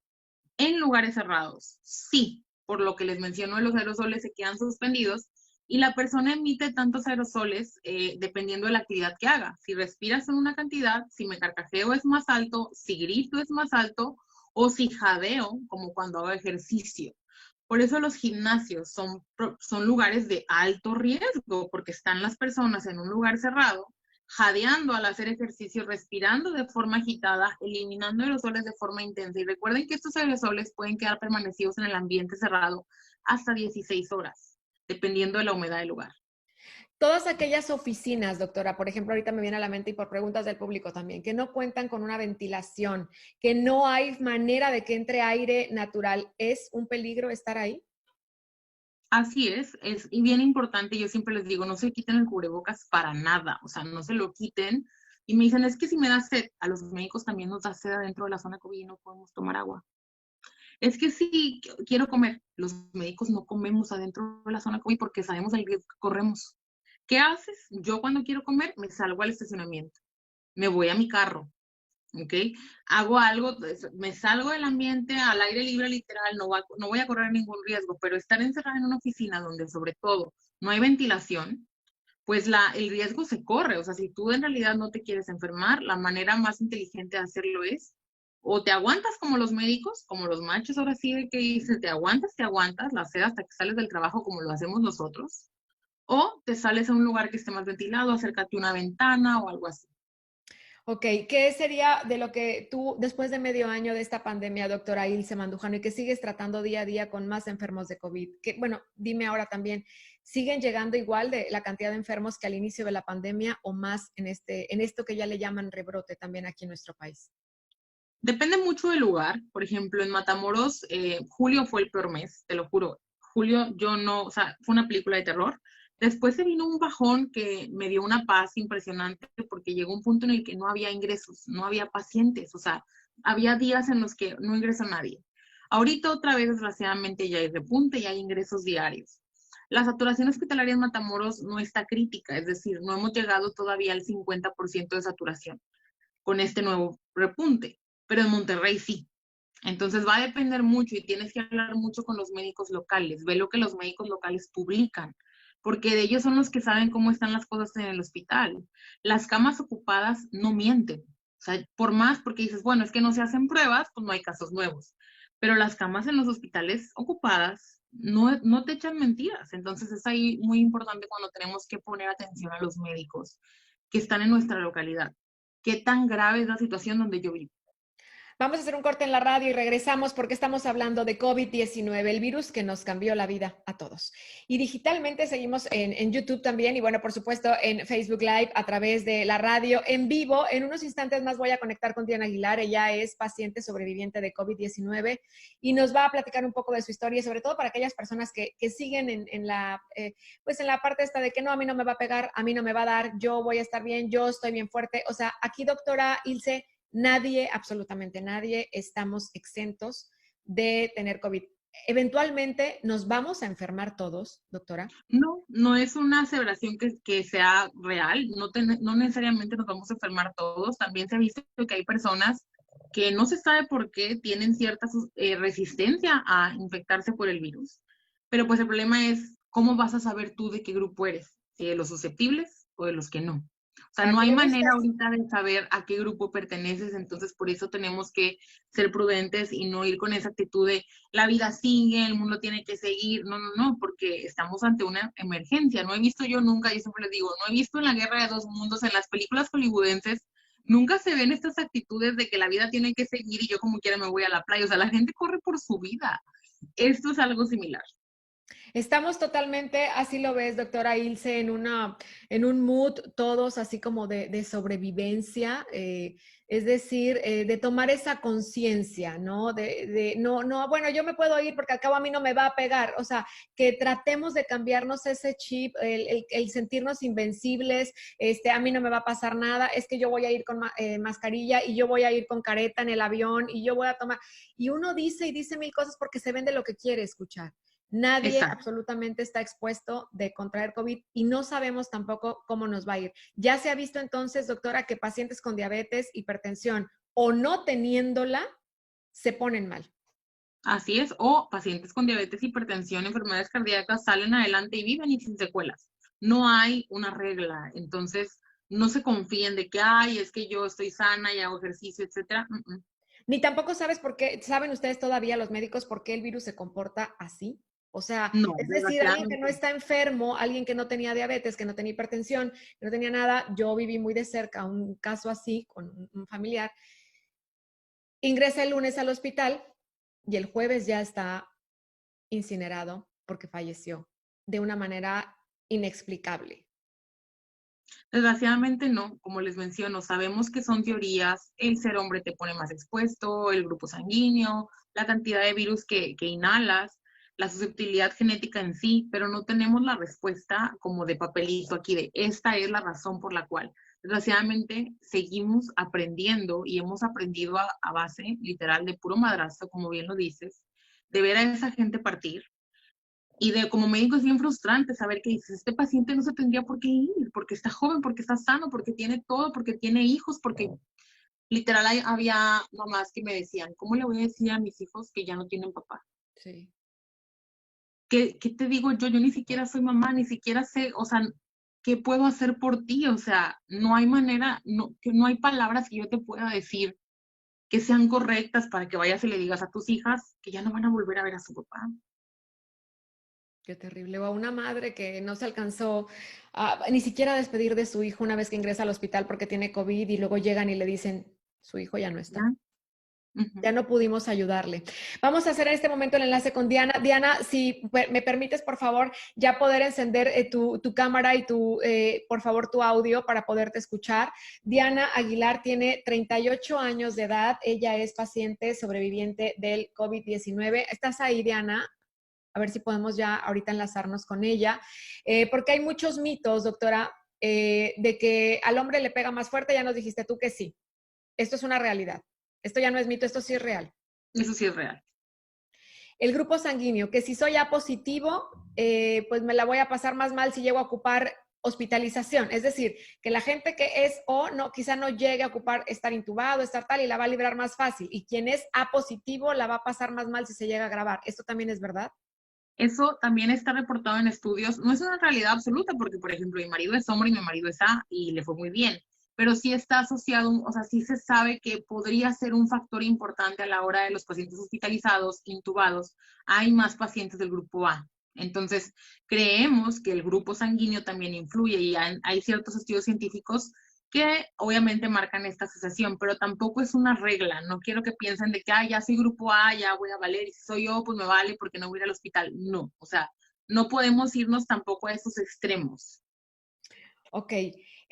En lugares cerrados, sí, por lo que les menciono, los aerosoles se quedan suspendidos y la persona emite tantos aerosoles dependiendo de la actividad que haga. Si respiras en una cantidad, si me carcajeo es más alto, si grito es más alto o si jadeo, como cuando hago ejercicio. Por eso los gimnasios son lugares de alto riesgo, porque están las personas en un lugar cerrado, jadeando al hacer ejercicio, respirando de forma agitada, eliminando aerosoles de forma intensa. Y recuerden que estos aerosoles pueden quedar permanecidos en el ambiente cerrado hasta 16 horas, dependiendo de la humedad del lugar. Todas aquellas oficinas, doctora, por ejemplo, ahorita me viene a la mente y por preguntas del público también, que no cuentan con una ventilación, que no hay manera de que entre aire natural, ¿es un peligro estar ahí? Así es y bien importante, yo siempre les digo, no se quiten el cubrebocas para nada, o sea, no se lo quiten. Y me dicen, es que si me da sed, a los médicos también nos da sed adentro de la zona COVID y no podemos tomar agua. Es que si quiero comer, los médicos no comemos adentro de la zona COVID porque sabemos el riesgo que corremos. ¿Qué haces? Yo cuando quiero comer me salgo al estacionamiento, me voy a mi carro, ¿ok? Hago algo, me salgo del ambiente al aire libre literal, no voy a correr ningún riesgo, pero estar encerrada en una oficina donde sobre todo no hay ventilación, pues el riesgo se corre. O sea, si tú en realidad no te quieres enfermar, la manera más inteligente de hacerlo es o te aguantas como los médicos, como los machos ahora sí de que dices, te aguantas la sed hasta que sales del trabajo como lo hacemos nosotros, o te sales a un lugar que esté más ventilado, acércate a una ventana o algo así. Ok, ¿qué sería de lo que tú, después de medio año de esta pandemia, doctora Ilse Mandujano, y que sigues tratando día a día con más enfermos de COVID? Que, bueno, dime ahora también, ¿siguen llegando igual de la cantidad de enfermos que al inicio de la pandemia o más en esto que ya le llaman rebrote también aquí en nuestro país? Depende mucho del lugar. Por ejemplo, en Matamoros, julio fue el peor mes, te lo juro. Julio, yo no, o sea, fue una película de terror. Después se vino un bajón que me dio una paz impresionante porque llegó un punto en el que no había ingresos, no había pacientes, o sea, había días en los que no ingresa nadie. Ahorita otra vez, desgraciadamente, ya hay repunte, ya hay ingresos diarios. La saturación hospitalaria en Matamoros no está crítica, es decir, no hemos llegado todavía al 50% de saturación con este nuevo repunte, pero en Monterrey sí. Entonces va a depender mucho y tienes que hablar mucho con los médicos locales. Ve lo que los médicos locales publican, porque de ellos son los que saben cómo están las cosas en el hospital. Las camas ocupadas no mienten. O sea, por más, porque dices, bueno, es que no se hacen pruebas, pues no hay casos nuevos. Pero las camas en los hospitales ocupadas no te echan mentiras. Entonces es ahí muy importante cuando tenemos que poner atención a los médicos que están en nuestra localidad. ¿Qué tan grave es la situación donde yo vivo? Vamos a hacer un corte en la radio y regresamos porque estamos hablando de COVID-19, el virus que nos cambió la vida a todos. Y digitalmente seguimos en YouTube también y bueno, por supuesto en Facebook Live a través de la radio en vivo. En unos instantes más voy a conectar con Diana Aguilar. Ella es paciente sobreviviente de COVID-19 y nos va a platicar un poco de su historia y sobre todo para aquellas personas que siguen pues en la parte esta de que no, a mí no me va a pegar, a mí no me va a dar, yo voy a estar bien, yo estoy bien fuerte. O sea, aquí doctora Ilse, nadie, absolutamente nadie, estamos exentos de tener COVID. Eventualmente nos vamos a enfermar todos, doctora. No, no es una aseveración que sea real, no necesariamente nos vamos a enfermar todos, también se ha visto que hay personas que no se sabe por qué tienen cierta resistencia a infectarse por el virus, pero pues el problema es cómo vas a saber tú de qué grupo eres, si de los susceptibles o de los que no. O sea, ¿Para no qué hay le manera buscas? ahorita de saber a qué grupo perteneces, entonces por eso tenemos que ser prudentes y no ir con esa actitud de la vida sigue, el mundo tiene que seguir. No, no, no, porque estamos ante una emergencia. No he visto yo nunca, yo siempre les digo, no he visto en la guerra de dos mundos, en las películas hollywoodenses, nunca se ven estas actitudes de que la vida tiene que seguir y yo como quiera me voy a la playa. O sea, la gente corre por su vida. Esto es algo similar. Estamos totalmente, así lo ves, doctora Ilse, en un mood todos así como de sobrevivencia, es decir, de tomar esa conciencia, ¿no? No, bueno, yo me puedo ir porque al cabo a mí no me va a pegar, o sea, que tratemos de cambiarnos ese chip, el sentirnos invencibles, a mí no me va a pasar nada, es que yo voy a ir con mascarilla y yo voy a ir con careta en el avión y yo voy a tomar, y uno dice y dice mil cosas porque se vende lo que quiere escuchar. Nadie Exacto. absolutamente está expuesto de contraer COVID y no sabemos tampoco cómo nos va a ir. Ya se ha visto entonces, doctora, que pacientes con diabetes, hipertensión o no teniéndola se ponen mal. Así es, o pacientes con diabetes, hipertensión, enfermedades cardíacas salen adelante y viven y sin secuelas. No hay una regla, entonces no se confíen de que, ay, es que yo estoy sana y hago ejercicio, etcétera. Ni tampoco sabes por qué, saben ustedes todavía los médicos por qué el virus se comporta así. O sea, No, es decir, alguien que no desgraciadamente. está enfermo, alguien que no tenía diabetes, que no tenía hipertensión, que no tenía nada, yo viví muy de cerca un caso así con un familiar. Ingresa el lunes al hospital y el jueves ya está incinerado porque falleció de una manera inexplicable. Desgraciadamente no, como les menciono, sabemos que son teorías, el ser hombre te pone más expuesto, el grupo sanguíneo, la cantidad de virus que inhalas, la susceptibilidad genética en sí, pero no tenemos la respuesta como de papelito aquí de esta es la razón por la cual. Desgraciadamente seguimos aprendiendo y hemos aprendido a base literal de puro madrazo, como bien lo dices, de ver a esa gente partir. Y de como médico es bien frustrante saber que dices, este paciente no se tendría por qué ir, porque está joven, porque está sano, porque tiene todo, porque tiene hijos, porque literal había mamás que me decían, ¿cómo le voy a decir a mis hijos que ya no tienen papá? Sí. ¿Qué te digo yo? Yo ni siquiera soy mamá, ni siquiera sé, o sea, ¿qué puedo hacer por ti? O sea, no hay manera, no hay palabras que yo te pueda decir que sean correctas para que vayas y le digas a tus hijas que ya no van a volver a ver a su papá. Qué terrible. O a una madre que no se alcanzó ni siquiera a despedir de su hijo una vez que ingresa al hospital porque tiene COVID y luego llegan y le dicen, su hijo ya no está. ¿Ya? Uh-huh. Ya no pudimos ayudarle. Vamos a hacer en este momento el enlace con Diana. Diana, si me permites, por favor, ya poder encender tu cámara y por favor, tu audio para poderte escuchar. Diana Aguilar tiene 38 años de edad. Ella es paciente sobreviviente del COVID-19. ¿Estás ahí, Diana? A ver si podemos ya ahorita enlazarnos con ella. Porque hay muchos mitos, doctora, de que al hombre le pega más fuerte. Ya nos dijiste tú que sí. Esto es una realidad. Esto ya no es mito, esto sí es real. Eso sí es real. El grupo sanguíneo, que si soy A positivo, pues me la voy a pasar más mal si llego a ocupar hospitalización. Es decir, que la gente que es O no, quizá no llegue a ocupar estar intubado, estar tal, y la va a librar más fácil. Y quien es A positivo la va a pasar más mal si se llega a agravar. ¿Esto también es verdad? Eso también está reportado en estudios. No es una realidad absoluta porque, por ejemplo, mi marido es hombre y mi marido es A y le fue muy bien, pero sí está asociado, o sea, sí se sabe que podría ser un factor importante a la hora de los pacientes hospitalizados, intubados. Hay más pacientes del grupo A. Entonces, creemos que el grupo sanguíneo también influye y hay ciertos estudios científicos que obviamente marcan esta asociación, pero tampoco es una regla. No quiero que piensen de que, ya soy grupo A, ya voy a valer, y si soy yo, pues me vale porque no voy a ir al hospital. No, o sea, no podemos irnos tampoco a esos extremos. Ok,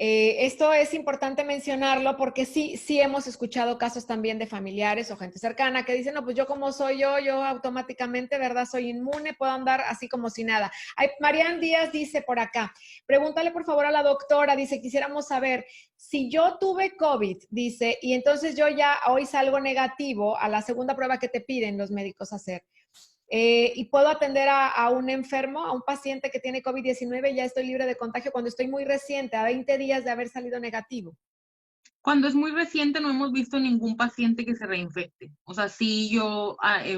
esto es importante mencionarlo porque sí hemos escuchado casos también de familiares o gente cercana que dicen, no, pues yo como soy yo automáticamente, ¿verdad? Soy inmune, puedo andar así como si nada. Marian Díaz dice por acá, pregúntale por favor a la doctora, dice, quisiéramos saber, si yo tuve COVID, dice, y entonces yo ya hoy salgo negativo a la segunda prueba que te piden los médicos hacer. Y puedo atender a un enfermo, a un paciente que tiene COVID-19, ya estoy libre de contagio cuando estoy muy reciente, a 20 días de haber salido negativo. Cuando es muy reciente no hemos visto ningún paciente que se reinfecte. O sea, sí yo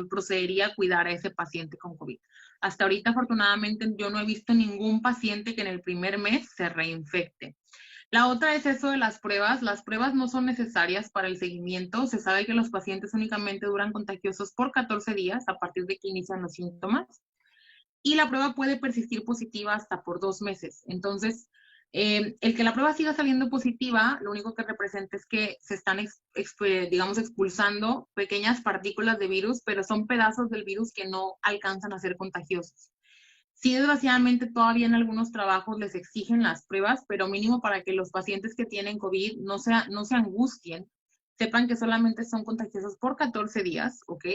procedería a cuidar a ese paciente con COVID. Hasta ahorita, afortunadamente, yo no he visto ningún paciente que en el primer mes se reinfecte. La otra es eso de las pruebas. Las pruebas no son necesarias para el seguimiento. Se sabe que los pacientes únicamente duran contagiosos por 14 días a partir de que inician los síntomas. Y la prueba puede persistir positiva hasta por 2 meses. Entonces, el que la prueba siga saliendo positiva, lo único que representa es que se están, digamos, expulsando pequeñas partículas de virus, pero son pedazos del virus que no alcanzan a ser contagiosos. Sí, desgraciadamente todavía en algunos trabajos les exigen las pruebas, pero mínimo para que los pacientes que tienen COVID no se angustien, sepan que solamente son contagiosos por 14 días, ¿ok?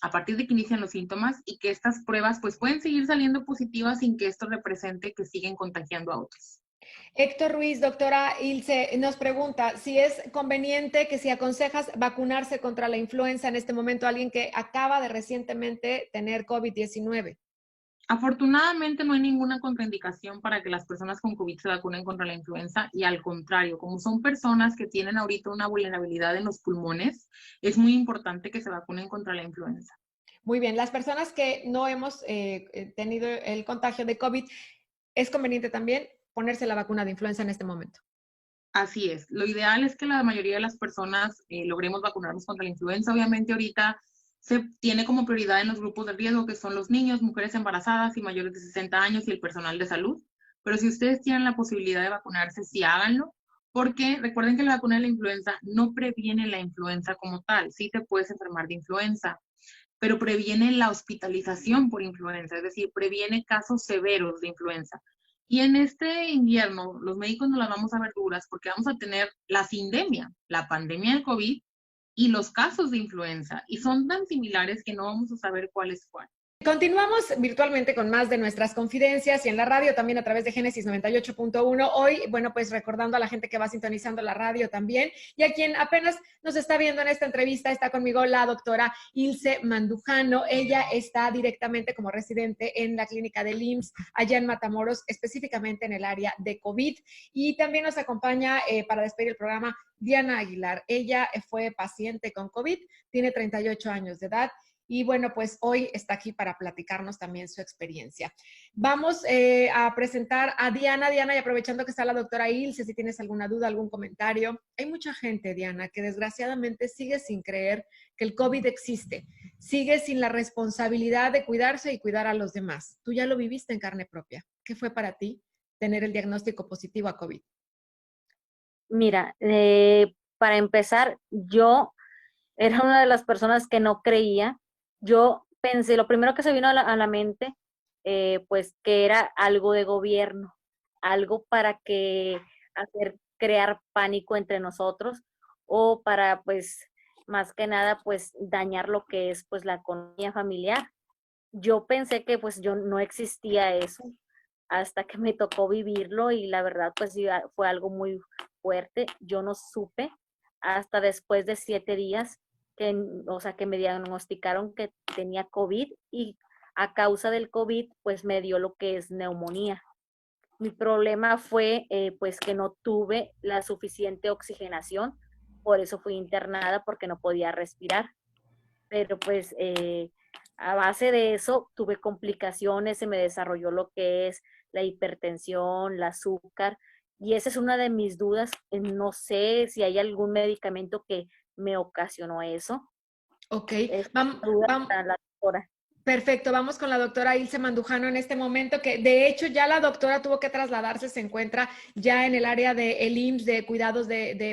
A partir de que inician los síntomas y que estas pruebas pues pueden seguir saliendo positivas sin que esto represente que siguen contagiando a otros. Héctor Ruiz, doctora Ilse, nos pregunta si es conveniente que si aconsejas vacunarse contra la influenza en este momento a alguien que acaba de recientemente tener COVID-19. Afortunadamente no hay ninguna contraindicación para que las personas con COVID se vacunen contra la influenza y al contrario, como son personas que tienen ahorita una vulnerabilidad en los pulmones, es muy importante que se vacunen contra la influenza. Muy bien, las personas que no hemos tenido el contagio de COVID, es conveniente también ponerse la vacuna de influenza en este momento. Así es. Lo ideal es que la mayoría de las personas logremos vacunarnos contra la influenza. Obviamente ahorita se tiene como prioridad en los grupos de riesgo, que son los niños, mujeres embarazadas y mayores de 60 años y el personal de salud. Pero si ustedes tienen la posibilidad de vacunarse, sí háganlo, porque recuerden que la vacuna de la influenza no previene la influenza como tal. Sí te puedes enfermar de influenza, pero previene la hospitalización por influenza, es decir, previene casos severos de influenza. Y en este invierno, los médicos nos las vamos a ver duras porque vamos a tener la sindemia, la pandemia del COVID y los casos de influenza. Y son tan similares que no vamos a saber cuál es cuál. Continuamos virtualmente con más de nuestras confidencias y en la radio también a través de Génesis 98.1. Hoy, bueno, pues recordando a la gente que va sintonizando la radio también y a quien apenas nos está viendo en esta entrevista, está conmigo la doctora Ilse Mandujano. Ella está directamente como residente en la clínica del IMSS allá en Matamoros, específicamente en el área de COVID. Y también nos acompaña para despedir el programa Diana Aguilar. Ella fue paciente con COVID, tiene 38 años de edad. Y bueno, pues hoy está aquí para platicarnos también su experiencia. Vamos a presentar a Diana. Diana, y aprovechando que está la doctora Ilse, si tienes alguna duda, algún comentario. Hay mucha gente, Diana, que desgraciadamente sigue sin creer que el COVID existe. Sigue sin la responsabilidad de cuidarse y cuidar a los demás. Tú ya lo viviste en carne propia. ¿Qué fue para ti tener el diagnóstico positivo a COVID? Mira, para empezar, yo era una de las personas que no creía. Yo pensé, lo primero que se vino a la mente, pues que era algo de gobierno, algo para crear pánico entre nosotros o para, pues, más que nada, pues, dañar lo que es, pues, la economía familiar. Yo pensé que, pues, yo no existía eso hasta que me tocó vivirlo y la verdad, pues, sí, fue algo muy fuerte. Yo no supe hasta después de 7 días o sea, que me diagnosticaron que tenía COVID y a causa del COVID, pues me dio lo que es neumonía. Mi problema fue, pues, que no tuve la suficiente oxigenación, por eso fui internada porque no podía respirar. Pero pues a base de eso tuve complicaciones, se me desarrolló lo que es la hipertensión, el azúcar, y esa es una de mis dudas. No sé si hay algún medicamento que me ocasionó eso. Ok, Es vamos, una duda para la doctora. perfecto, vamos con la doctora Ilse Mandujano en este momento, que de hecho ya la doctora tuvo que trasladarse, se encuentra ya en el área del IMSS de cuidados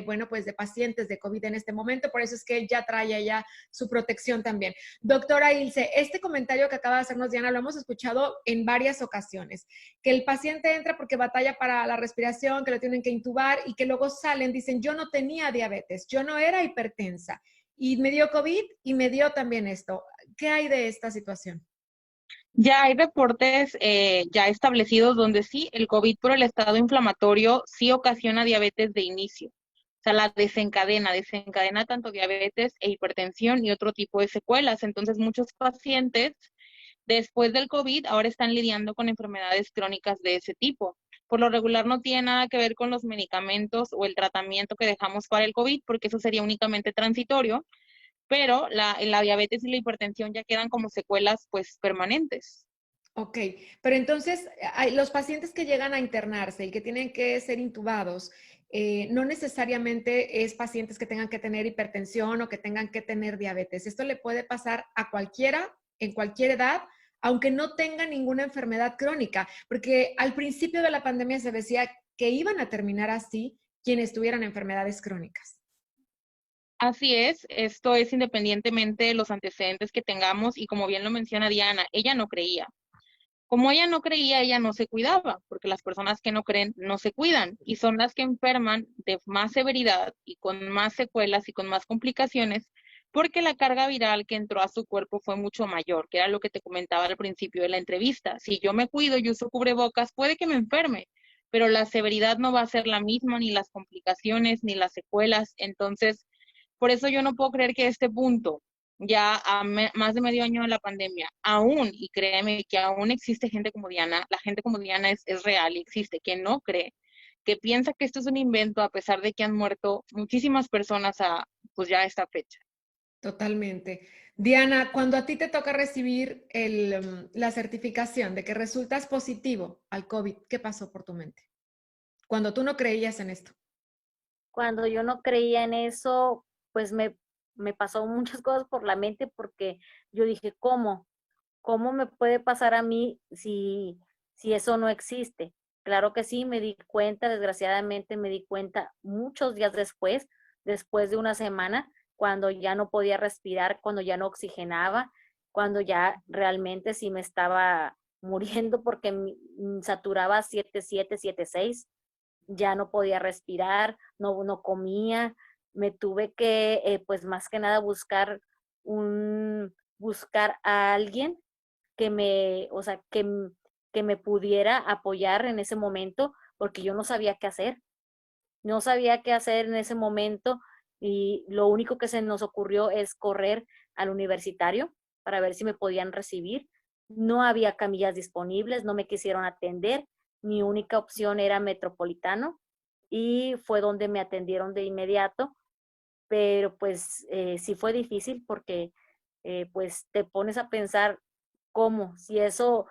bueno, pues de pacientes de COVID en este momento, por eso es que él ya trae ya su protección también. Doctora Ilse, este comentario que acaba de hacernos Diana lo hemos escuchado en varias ocasiones, que el paciente entra porque batalla para la respiración, que lo tienen que intubar y que luego salen, dicen, yo no tenía diabetes, yo no era hipertensa y me dio COVID y me dio también esto. ¿Qué hay de esta situación? Ya hay reportes ya establecidos donde sí, el COVID por el estado inflamatorio sí ocasiona diabetes de inicio. O sea, la desencadena tanto diabetes e hipertensión y otro tipo de secuelas. Entonces, muchos pacientes después del COVID ahora están lidiando con enfermedades crónicas de ese tipo. Por lo regular no tiene nada que ver con los medicamentos o el tratamiento que dejamos para el COVID, porque eso sería únicamente transitorio, pero la diabetes y la hipertensión ya quedan como secuelas pues permanentes. Ok, pero entonces los pacientes que llegan a internarse y que tienen que ser intubados, no necesariamente es pacientes que tengan que tener hipertensión o que tengan que tener diabetes. Esto le puede pasar a cualquiera, en cualquier edad, aunque no tenga ninguna enfermedad crónica, porque al principio de la pandemia se decía que iban a terminar así quienes tuvieran enfermedades crónicas. Así es, esto es independientemente de los antecedentes que tengamos y como bien lo menciona Diana, ella no creía. Como ella no creía, ella no se cuidaba, porque las personas que no creen no se cuidan y son las que enferman de más severidad y con más secuelas y con más complicaciones, porque la carga viral que entró a su cuerpo fue mucho mayor, que era lo que te comentaba al principio de la entrevista. Si yo me cuido y uso cubrebocas, puede que me enferme, pero la severidad no va a ser la misma, ni las complicaciones, ni las secuelas. Entonces, por eso yo no puedo creer que a este punto, ya más de medio año de la pandemia, aún, y créeme que aún existe gente como Diana, la gente como Diana es real y existe, que no cree, que piensa que esto es un invento a pesar de que han muerto muchísimas personas pues ya a esta fecha. Totalmente. Diana, cuando a ti te toca recibir la certificación de que resultas positivo al COVID, ¿qué pasó por tu mente? Cuando tú no creías en esto. Cuando yo no creía en eso, pues me pasó muchas cosas por la mente porque yo dije, ¿cómo? ¿Cómo me puede pasar a mí si eso no existe? Claro que sí, me di cuenta, desgraciadamente me di cuenta muchos días después de una semana, cuando ya no podía respirar, cuando ya no oxigenaba, cuando ya realmente sí me estaba muriendo porque saturaba 7.7, 7.6, ya no podía respirar, no comía, me tuve que, pues más que nada buscar a alguien o sea, que me pudiera apoyar en ese momento, porque yo no sabía qué hacer. No sabía qué hacer en ese momento y lo único que se nos ocurrió es correr al universitario para ver si me podían recibir. No había camillas disponibles, no me quisieron atender. Mi única opción era Metropolitano y fue donde me atendieron de inmediato, pero pues sí fue difícil porque pues te pones a pensar cómo, si eso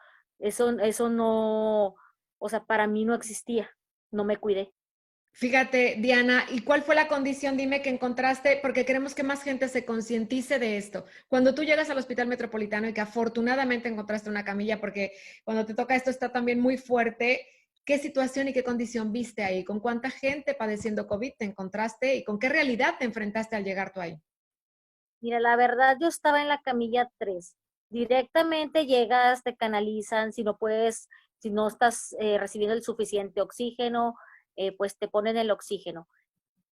no, o sea, para mí no existía, no me cuidé. Fíjate, Diana, ¿y cuál fue la condición? Dime que encontraste, porque queremos que más gente se concientice de esto. Cuando tú llegas al Hospital Metropolitano y que afortunadamente encontraste una camilla, porque cuando te toca esto está también muy fuerte, ¿qué situación y qué condición viste ahí? ¿Con cuánta gente padeciendo COVID te encontraste y con qué realidad te enfrentaste al llegar tú ahí? Mira, la verdad yo estaba en la camilla 3. Directamente llegas, te canalizan, si no puedes, si no estás recibiendo el suficiente oxígeno, pues te ponen el oxígeno.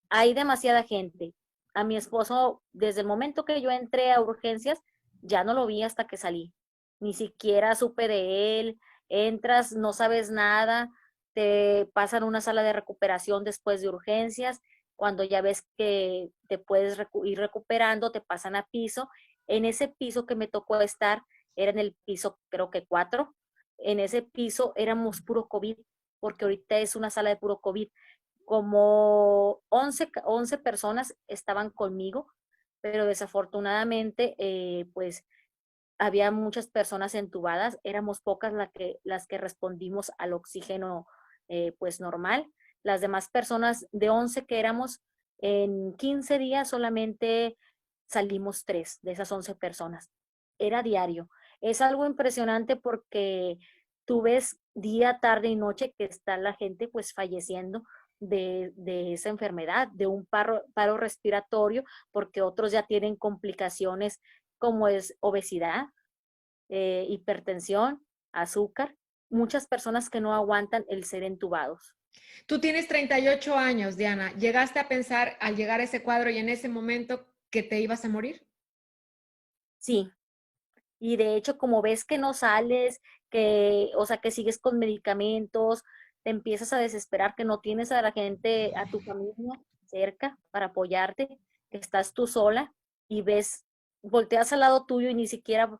Hay demasiada gente. A mi esposo, desde el momento que yo entré a urgencias, ya no lo vi hasta que salí. Ni siquiera supe de él. Entras, no sabes nada, te pasan a una sala de recuperación después de urgencias. Cuando ya ves que te puedes ir recuperando, te pasan a piso. En ese piso que me tocó estar, era en el piso creo que 4. En ese piso éramos puro COVID, porque ahorita es una sala de puro COVID. Como 11 personas estaban conmigo, pero desafortunadamente, pues había muchas personas entubadas, éramos pocas las que respondimos al oxígeno pues normal. Las demás personas de 11 que éramos, en 15 días solamente salimos 3 de esas 11 personas. Era diario. Es algo impresionante porque tú ves día, tarde y noche que está la gente pues falleciendo de esa enfermedad, de un paro respiratorio, porque otros ya tienen complicaciones como es obesidad, hipertensión, azúcar, muchas personas que no aguantan el ser entubados. Tú tienes 38 años, Diana. ¿Llegaste a pensar al llegar a ese cuadro y en ese momento que te ibas a morir? Sí, y de hecho como ves que no sales, o sea, que sigues con medicamentos, te empiezas a desesperar que no tienes a la gente, a tu familia cerca para apoyarte, que estás tú sola y ves, volteas al lado tuyo y ni siquiera,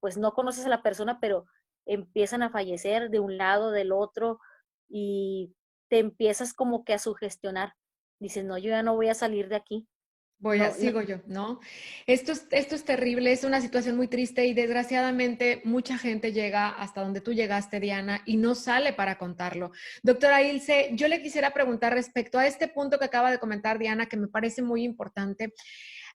pues no conoces a la persona, pero empiezan a fallecer de un lado, del otro y te empiezas como que a sugestionar. Dices, no, yo ya no voy a salir de aquí. No, no, Sigo yo, ¿no? Esto es terrible, es una situación muy triste y desgraciadamente mucha gente llega hasta donde tú llegaste, Diana, y no sale para contarlo. Doctora Ilse, yo le quisiera preguntar respecto a este punto que acaba de comentar Diana, que me parece muy importante.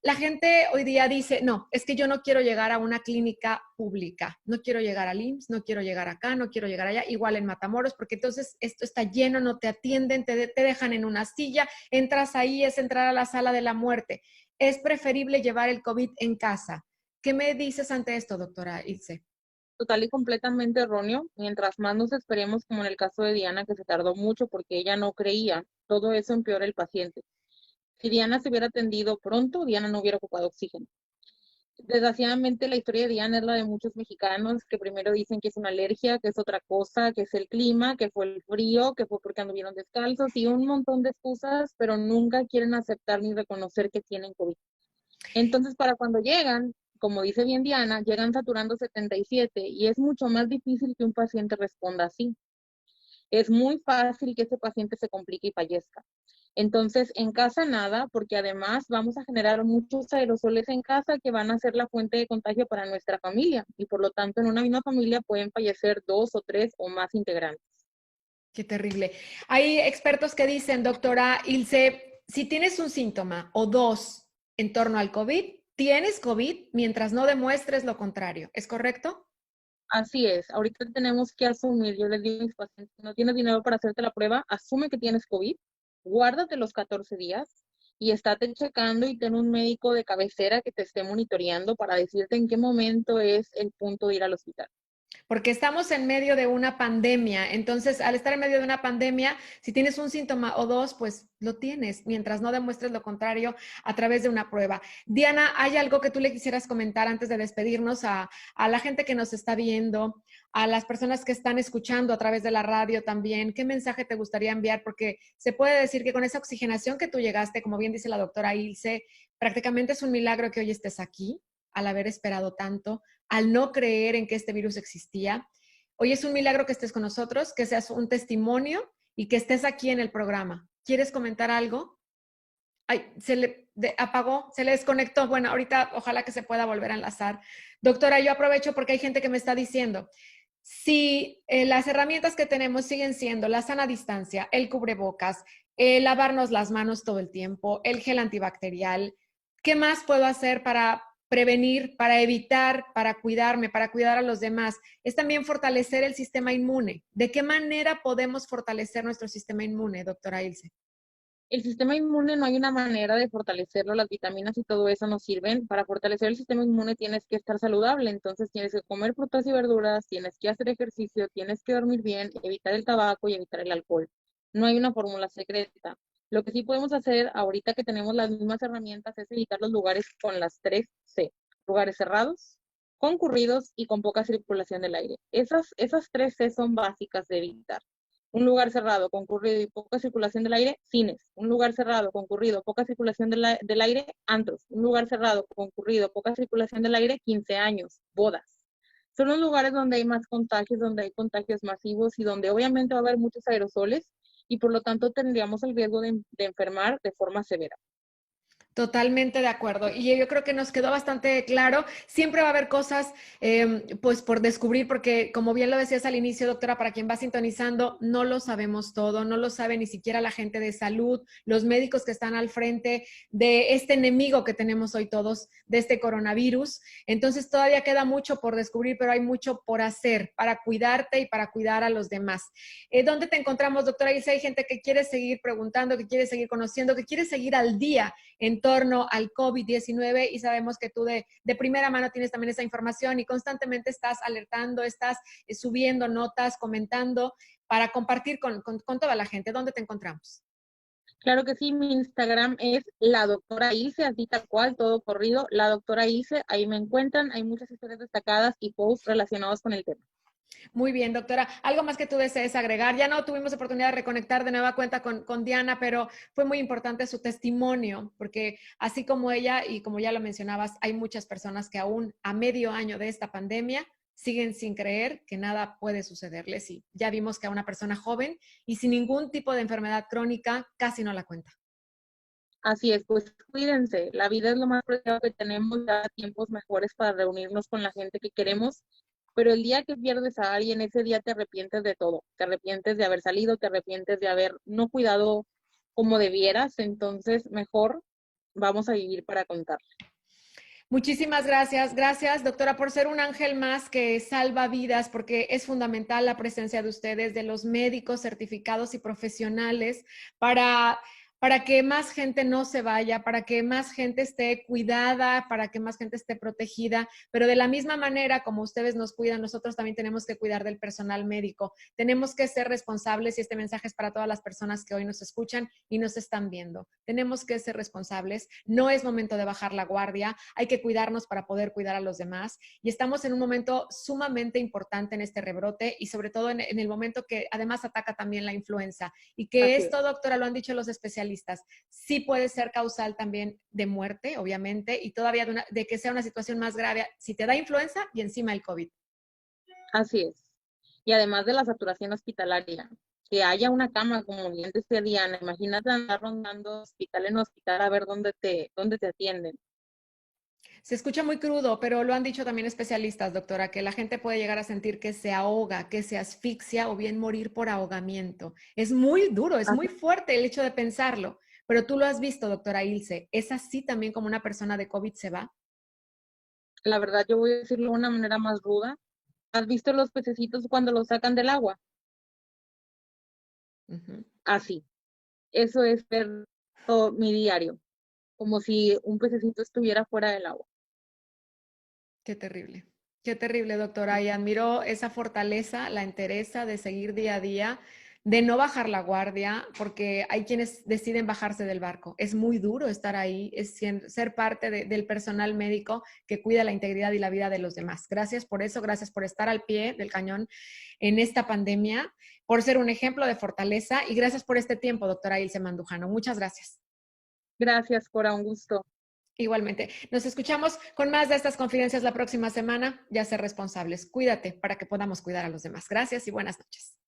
La gente hoy día dice, no, es que yo no quiero llegar a una clínica pública, no quiero llegar al IMSS, no quiero llegar acá, no quiero llegar allá, igual en Matamoros, porque entonces esto está lleno, no te atienden, te dejan en una silla, entras ahí, es entrar a la sala de la muerte. Es preferible llevar el COVID en casa. ¿Qué me dices ante esto, doctora Ilse? Total y completamente erróneo. Mientras más nos esperemos, como en el caso de Diana, que se tardó mucho porque ella no creía, todo eso empeora el paciente. Si Diana se hubiera atendido pronto, Diana no hubiera ocupado oxígeno. Desgraciadamente, la historia de Diana es la de muchos mexicanos que primero dicen que es una alergia, que es otra cosa, que es el clima, que fue el frío, que fue porque anduvieron descalzos y un montón de excusas, pero nunca quieren aceptar ni reconocer que tienen COVID. Entonces, para cuando llegan, como dice bien Diana, llegan saturando 77 y es mucho más difícil que un paciente responda así. Es muy fácil que ese paciente se complique y fallezca. Entonces, en casa nada, porque además vamos a generar muchos aerosoles en casa que van a ser la fuente de contagio para nuestra familia y por lo tanto en una misma familia pueden fallecer 2 o 3 o más integrantes. Qué terrible. Hay expertos que dicen, doctora Ilse, si tienes un síntoma o dos en torno al COVID, tienes COVID mientras no demuestres lo contrario. ¿Es correcto? Así es, ahorita tenemos que asumir, yo les digo a mis pacientes, no tienes dinero para hacerte la prueba, asume que tienes COVID, guárdate los 14 días y estate checando y ten un médico de cabecera que te esté monitoreando para decirte en qué momento es el punto de ir al hospital. porque estamos en medio de una pandemia. Entonces, al estar en medio de una pandemia, si tienes un síntoma o dos, pues lo tienes, mientras no demuestres lo contrario a través de una prueba. Diana, ¿hay algo que tú le quisieras comentar antes de despedirnos a la gente que nos está viendo, a las personas que están escuchando a través de la radio también? ¿Qué mensaje te gustaría enviar? Porque se puede decir que con esa oxigenación que tú llegaste, como bien dice la doctora Ilse, prácticamente es un milagro que hoy estés aquí, al haber esperado tanto, al no creer en que este virus existía. Hoy es un milagro que estés con nosotros, que seas un testimonio y que estés aquí en el programa. ¿Quieres comentar algo? Ay, apagó, se le desconectó. Bueno, ahorita ojalá que se pueda volver a enlazar. Doctora, yo aprovecho porque hay gente que me está diciendo, si las herramientas que tenemos siguen siendo la sana distancia, el cubrebocas, lavarnos las manos todo el tiempo, el gel antibacterial, ¿qué más puedo hacer para prevenir, para evitar, para cuidarme, para cuidar a los demás? Es también fortalecer el sistema inmune. ¿De qué manera podemos fortalecer nuestro sistema inmune, doctora Ilse? El sistema inmune no hay una manera de fortalecerlo, las vitaminas y todo eso nos sirven. Para fortalecer el sistema inmune tienes que estar saludable, entonces tienes que comer frutas y verduras, tienes que hacer ejercicio, tienes que dormir bien, evitar el tabaco y evitar el alcohol. No hay una fórmula secreta. Lo que sí podemos hacer ahorita que tenemos las mismas herramientas es evitar los lugares con las 3 C: lugares cerrados, concurridos y con poca circulación del aire. Esas 3 C son básicas de evitar. Un lugar cerrado, concurrido y poca circulación del aire, cines. Un lugar cerrado, concurrido, poca circulación del aire, antros. Un lugar cerrado, concurrido, poca circulación del aire, 15 años, bodas. Son los lugares donde hay más contagios, donde hay contagios masivos y donde obviamente va a haber muchos aerosoles y por lo tanto tendríamos el riesgo de enfermar de forma severa. Totalmente de acuerdo. Y yo creo que nos quedó bastante claro. Siempre va a haber cosas, pues, por descubrir, porque como bien lo decías al inicio, doctora, para quien va sintonizando, no lo sabemos todo, no lo sabe ni siquiera la gente de salud, los médicos que están al frente de este enemigo que tenemos hoy todos, de este coronavirus. Entonces, todavía queda mucho por descubrir, pero hay mucho por hacer para cuidarte y para cuidar a los demás. ¿Dónde te encontramos, doctora? Y si hay gente que quiere seguir preguntando, que quiere seguir conociendo, que quiere seguir al día en torno al COVID-19 y sabemos que tú de primera mano tienes también esa información y constantemente estás alertando, estás subiendo notas, comentando para compartir con toda la gente. ¿Dónde te encontramos? Claro que sí, mi Instagram es la doctora Ilse, así tal cual, todo corrido, la doctora Ilse, ahí me encuentran, hay muchas historias destacadas y posts relacionados con el tema. Muy bien, doctora. ¿Algo más que tú desees agregar? Ya no tuvimos oportunidad de reconectar de nueva cuenta con Diana, pero fue muy importante su testimonio, porque así como ella y como ya lo mencionabas, hay muchas personas que aún a medio año de esta pandemia siguen sin creer que nada puede sucederles. Y ya vimos que a una persona joven y sin ningún tipo de enfermedad crónica casi no la cuenta. Así es, pues cuídense, la vida es lo más preciado que tenemos, ya tiempos mejores para reunirnos con la gente que queremos, pero el día que pierdes a alguien, ese día te arrepientes de todo, te arrepientes de haber salido, te arrepientes de haber no cuidado como debieras, entonces mejor vamos a vivir para contar. Muchísimas gracias. Gracias, doctora, por ser un ángel más que salva vidas, porque es fundamental la presencia de ustedes, de los médicos certificados y profesionales, para que más gente no se vaya, para que más gente esté cuidada, para que más gente esté protegida. Pero de la misma manera como ustedes nos cuidan, nosotros también tenemos que cuidar del personal médico. Tenemos que ser responsables y este mensaje es para todas las personas que hoy nos escuchan y nos están viendo. Tenemos que ser responsables. No es momento de bajar la guardia. Hay que cuidarnos para poder cuidar a los demás. Y estamos en un momento sumamente importante en este rebrote y sobre todo en el momento que además ataca también la influenza. Y que Así es. esto, doctora, lo han dicho los especialistas, sí puede ser causal también de muerte, obviamente, y todavía de que sea una situación más grave si te da influenza y encima el COVID. Así es. Y además de la saturación hospitalaria, que haya una cama, como bien decía Diana, imagínate andar rondando hospital en hospital a ver dónde te atienden. Se escucha muy crudo, pero lo han dicho también especialistas, doctora, que la gente puede llegar a sentir que se ahoga, que se asfixia o bien morir por ahogamiento. Es muy duro, es muy fuerte el hecho de pensarlo, pero tú lo has visto, doctora Ilse. ¿Es así también como una persona de COVID se va? La verdad, yo voy a decirlo de una manera más ruda. ¿Has visto los pececitos cuando los sacan del agua? Ujú. Así. Eso es ver todo mi diario, como si un pececito estuviera fuera del agua. Qué terrible. Qué terrible, doctora. Y admiro esa fortaleza, la entereza de seguir día a día, de no bajar la guardia, porque hay quienes deciden bajarse del barco. Es muy duro estar ahí, es ser parte del personal médico que cuida la integridad y la vida de los demás. Gracias por eso, gracias por estar al pie del cañón en esta pandemia, por ser un ejemplo de fortaleza y gracias por este tiempo, doctora Ilse Mandujano. Muchas gracias. Gracias, Cora, un gusto. Igualmente. Nos escuchamos con más de estas confidencias la próxima semana. Ya ser responsables. Cuídate para que podamos cuidar a los demás. Gracias y buenas noches.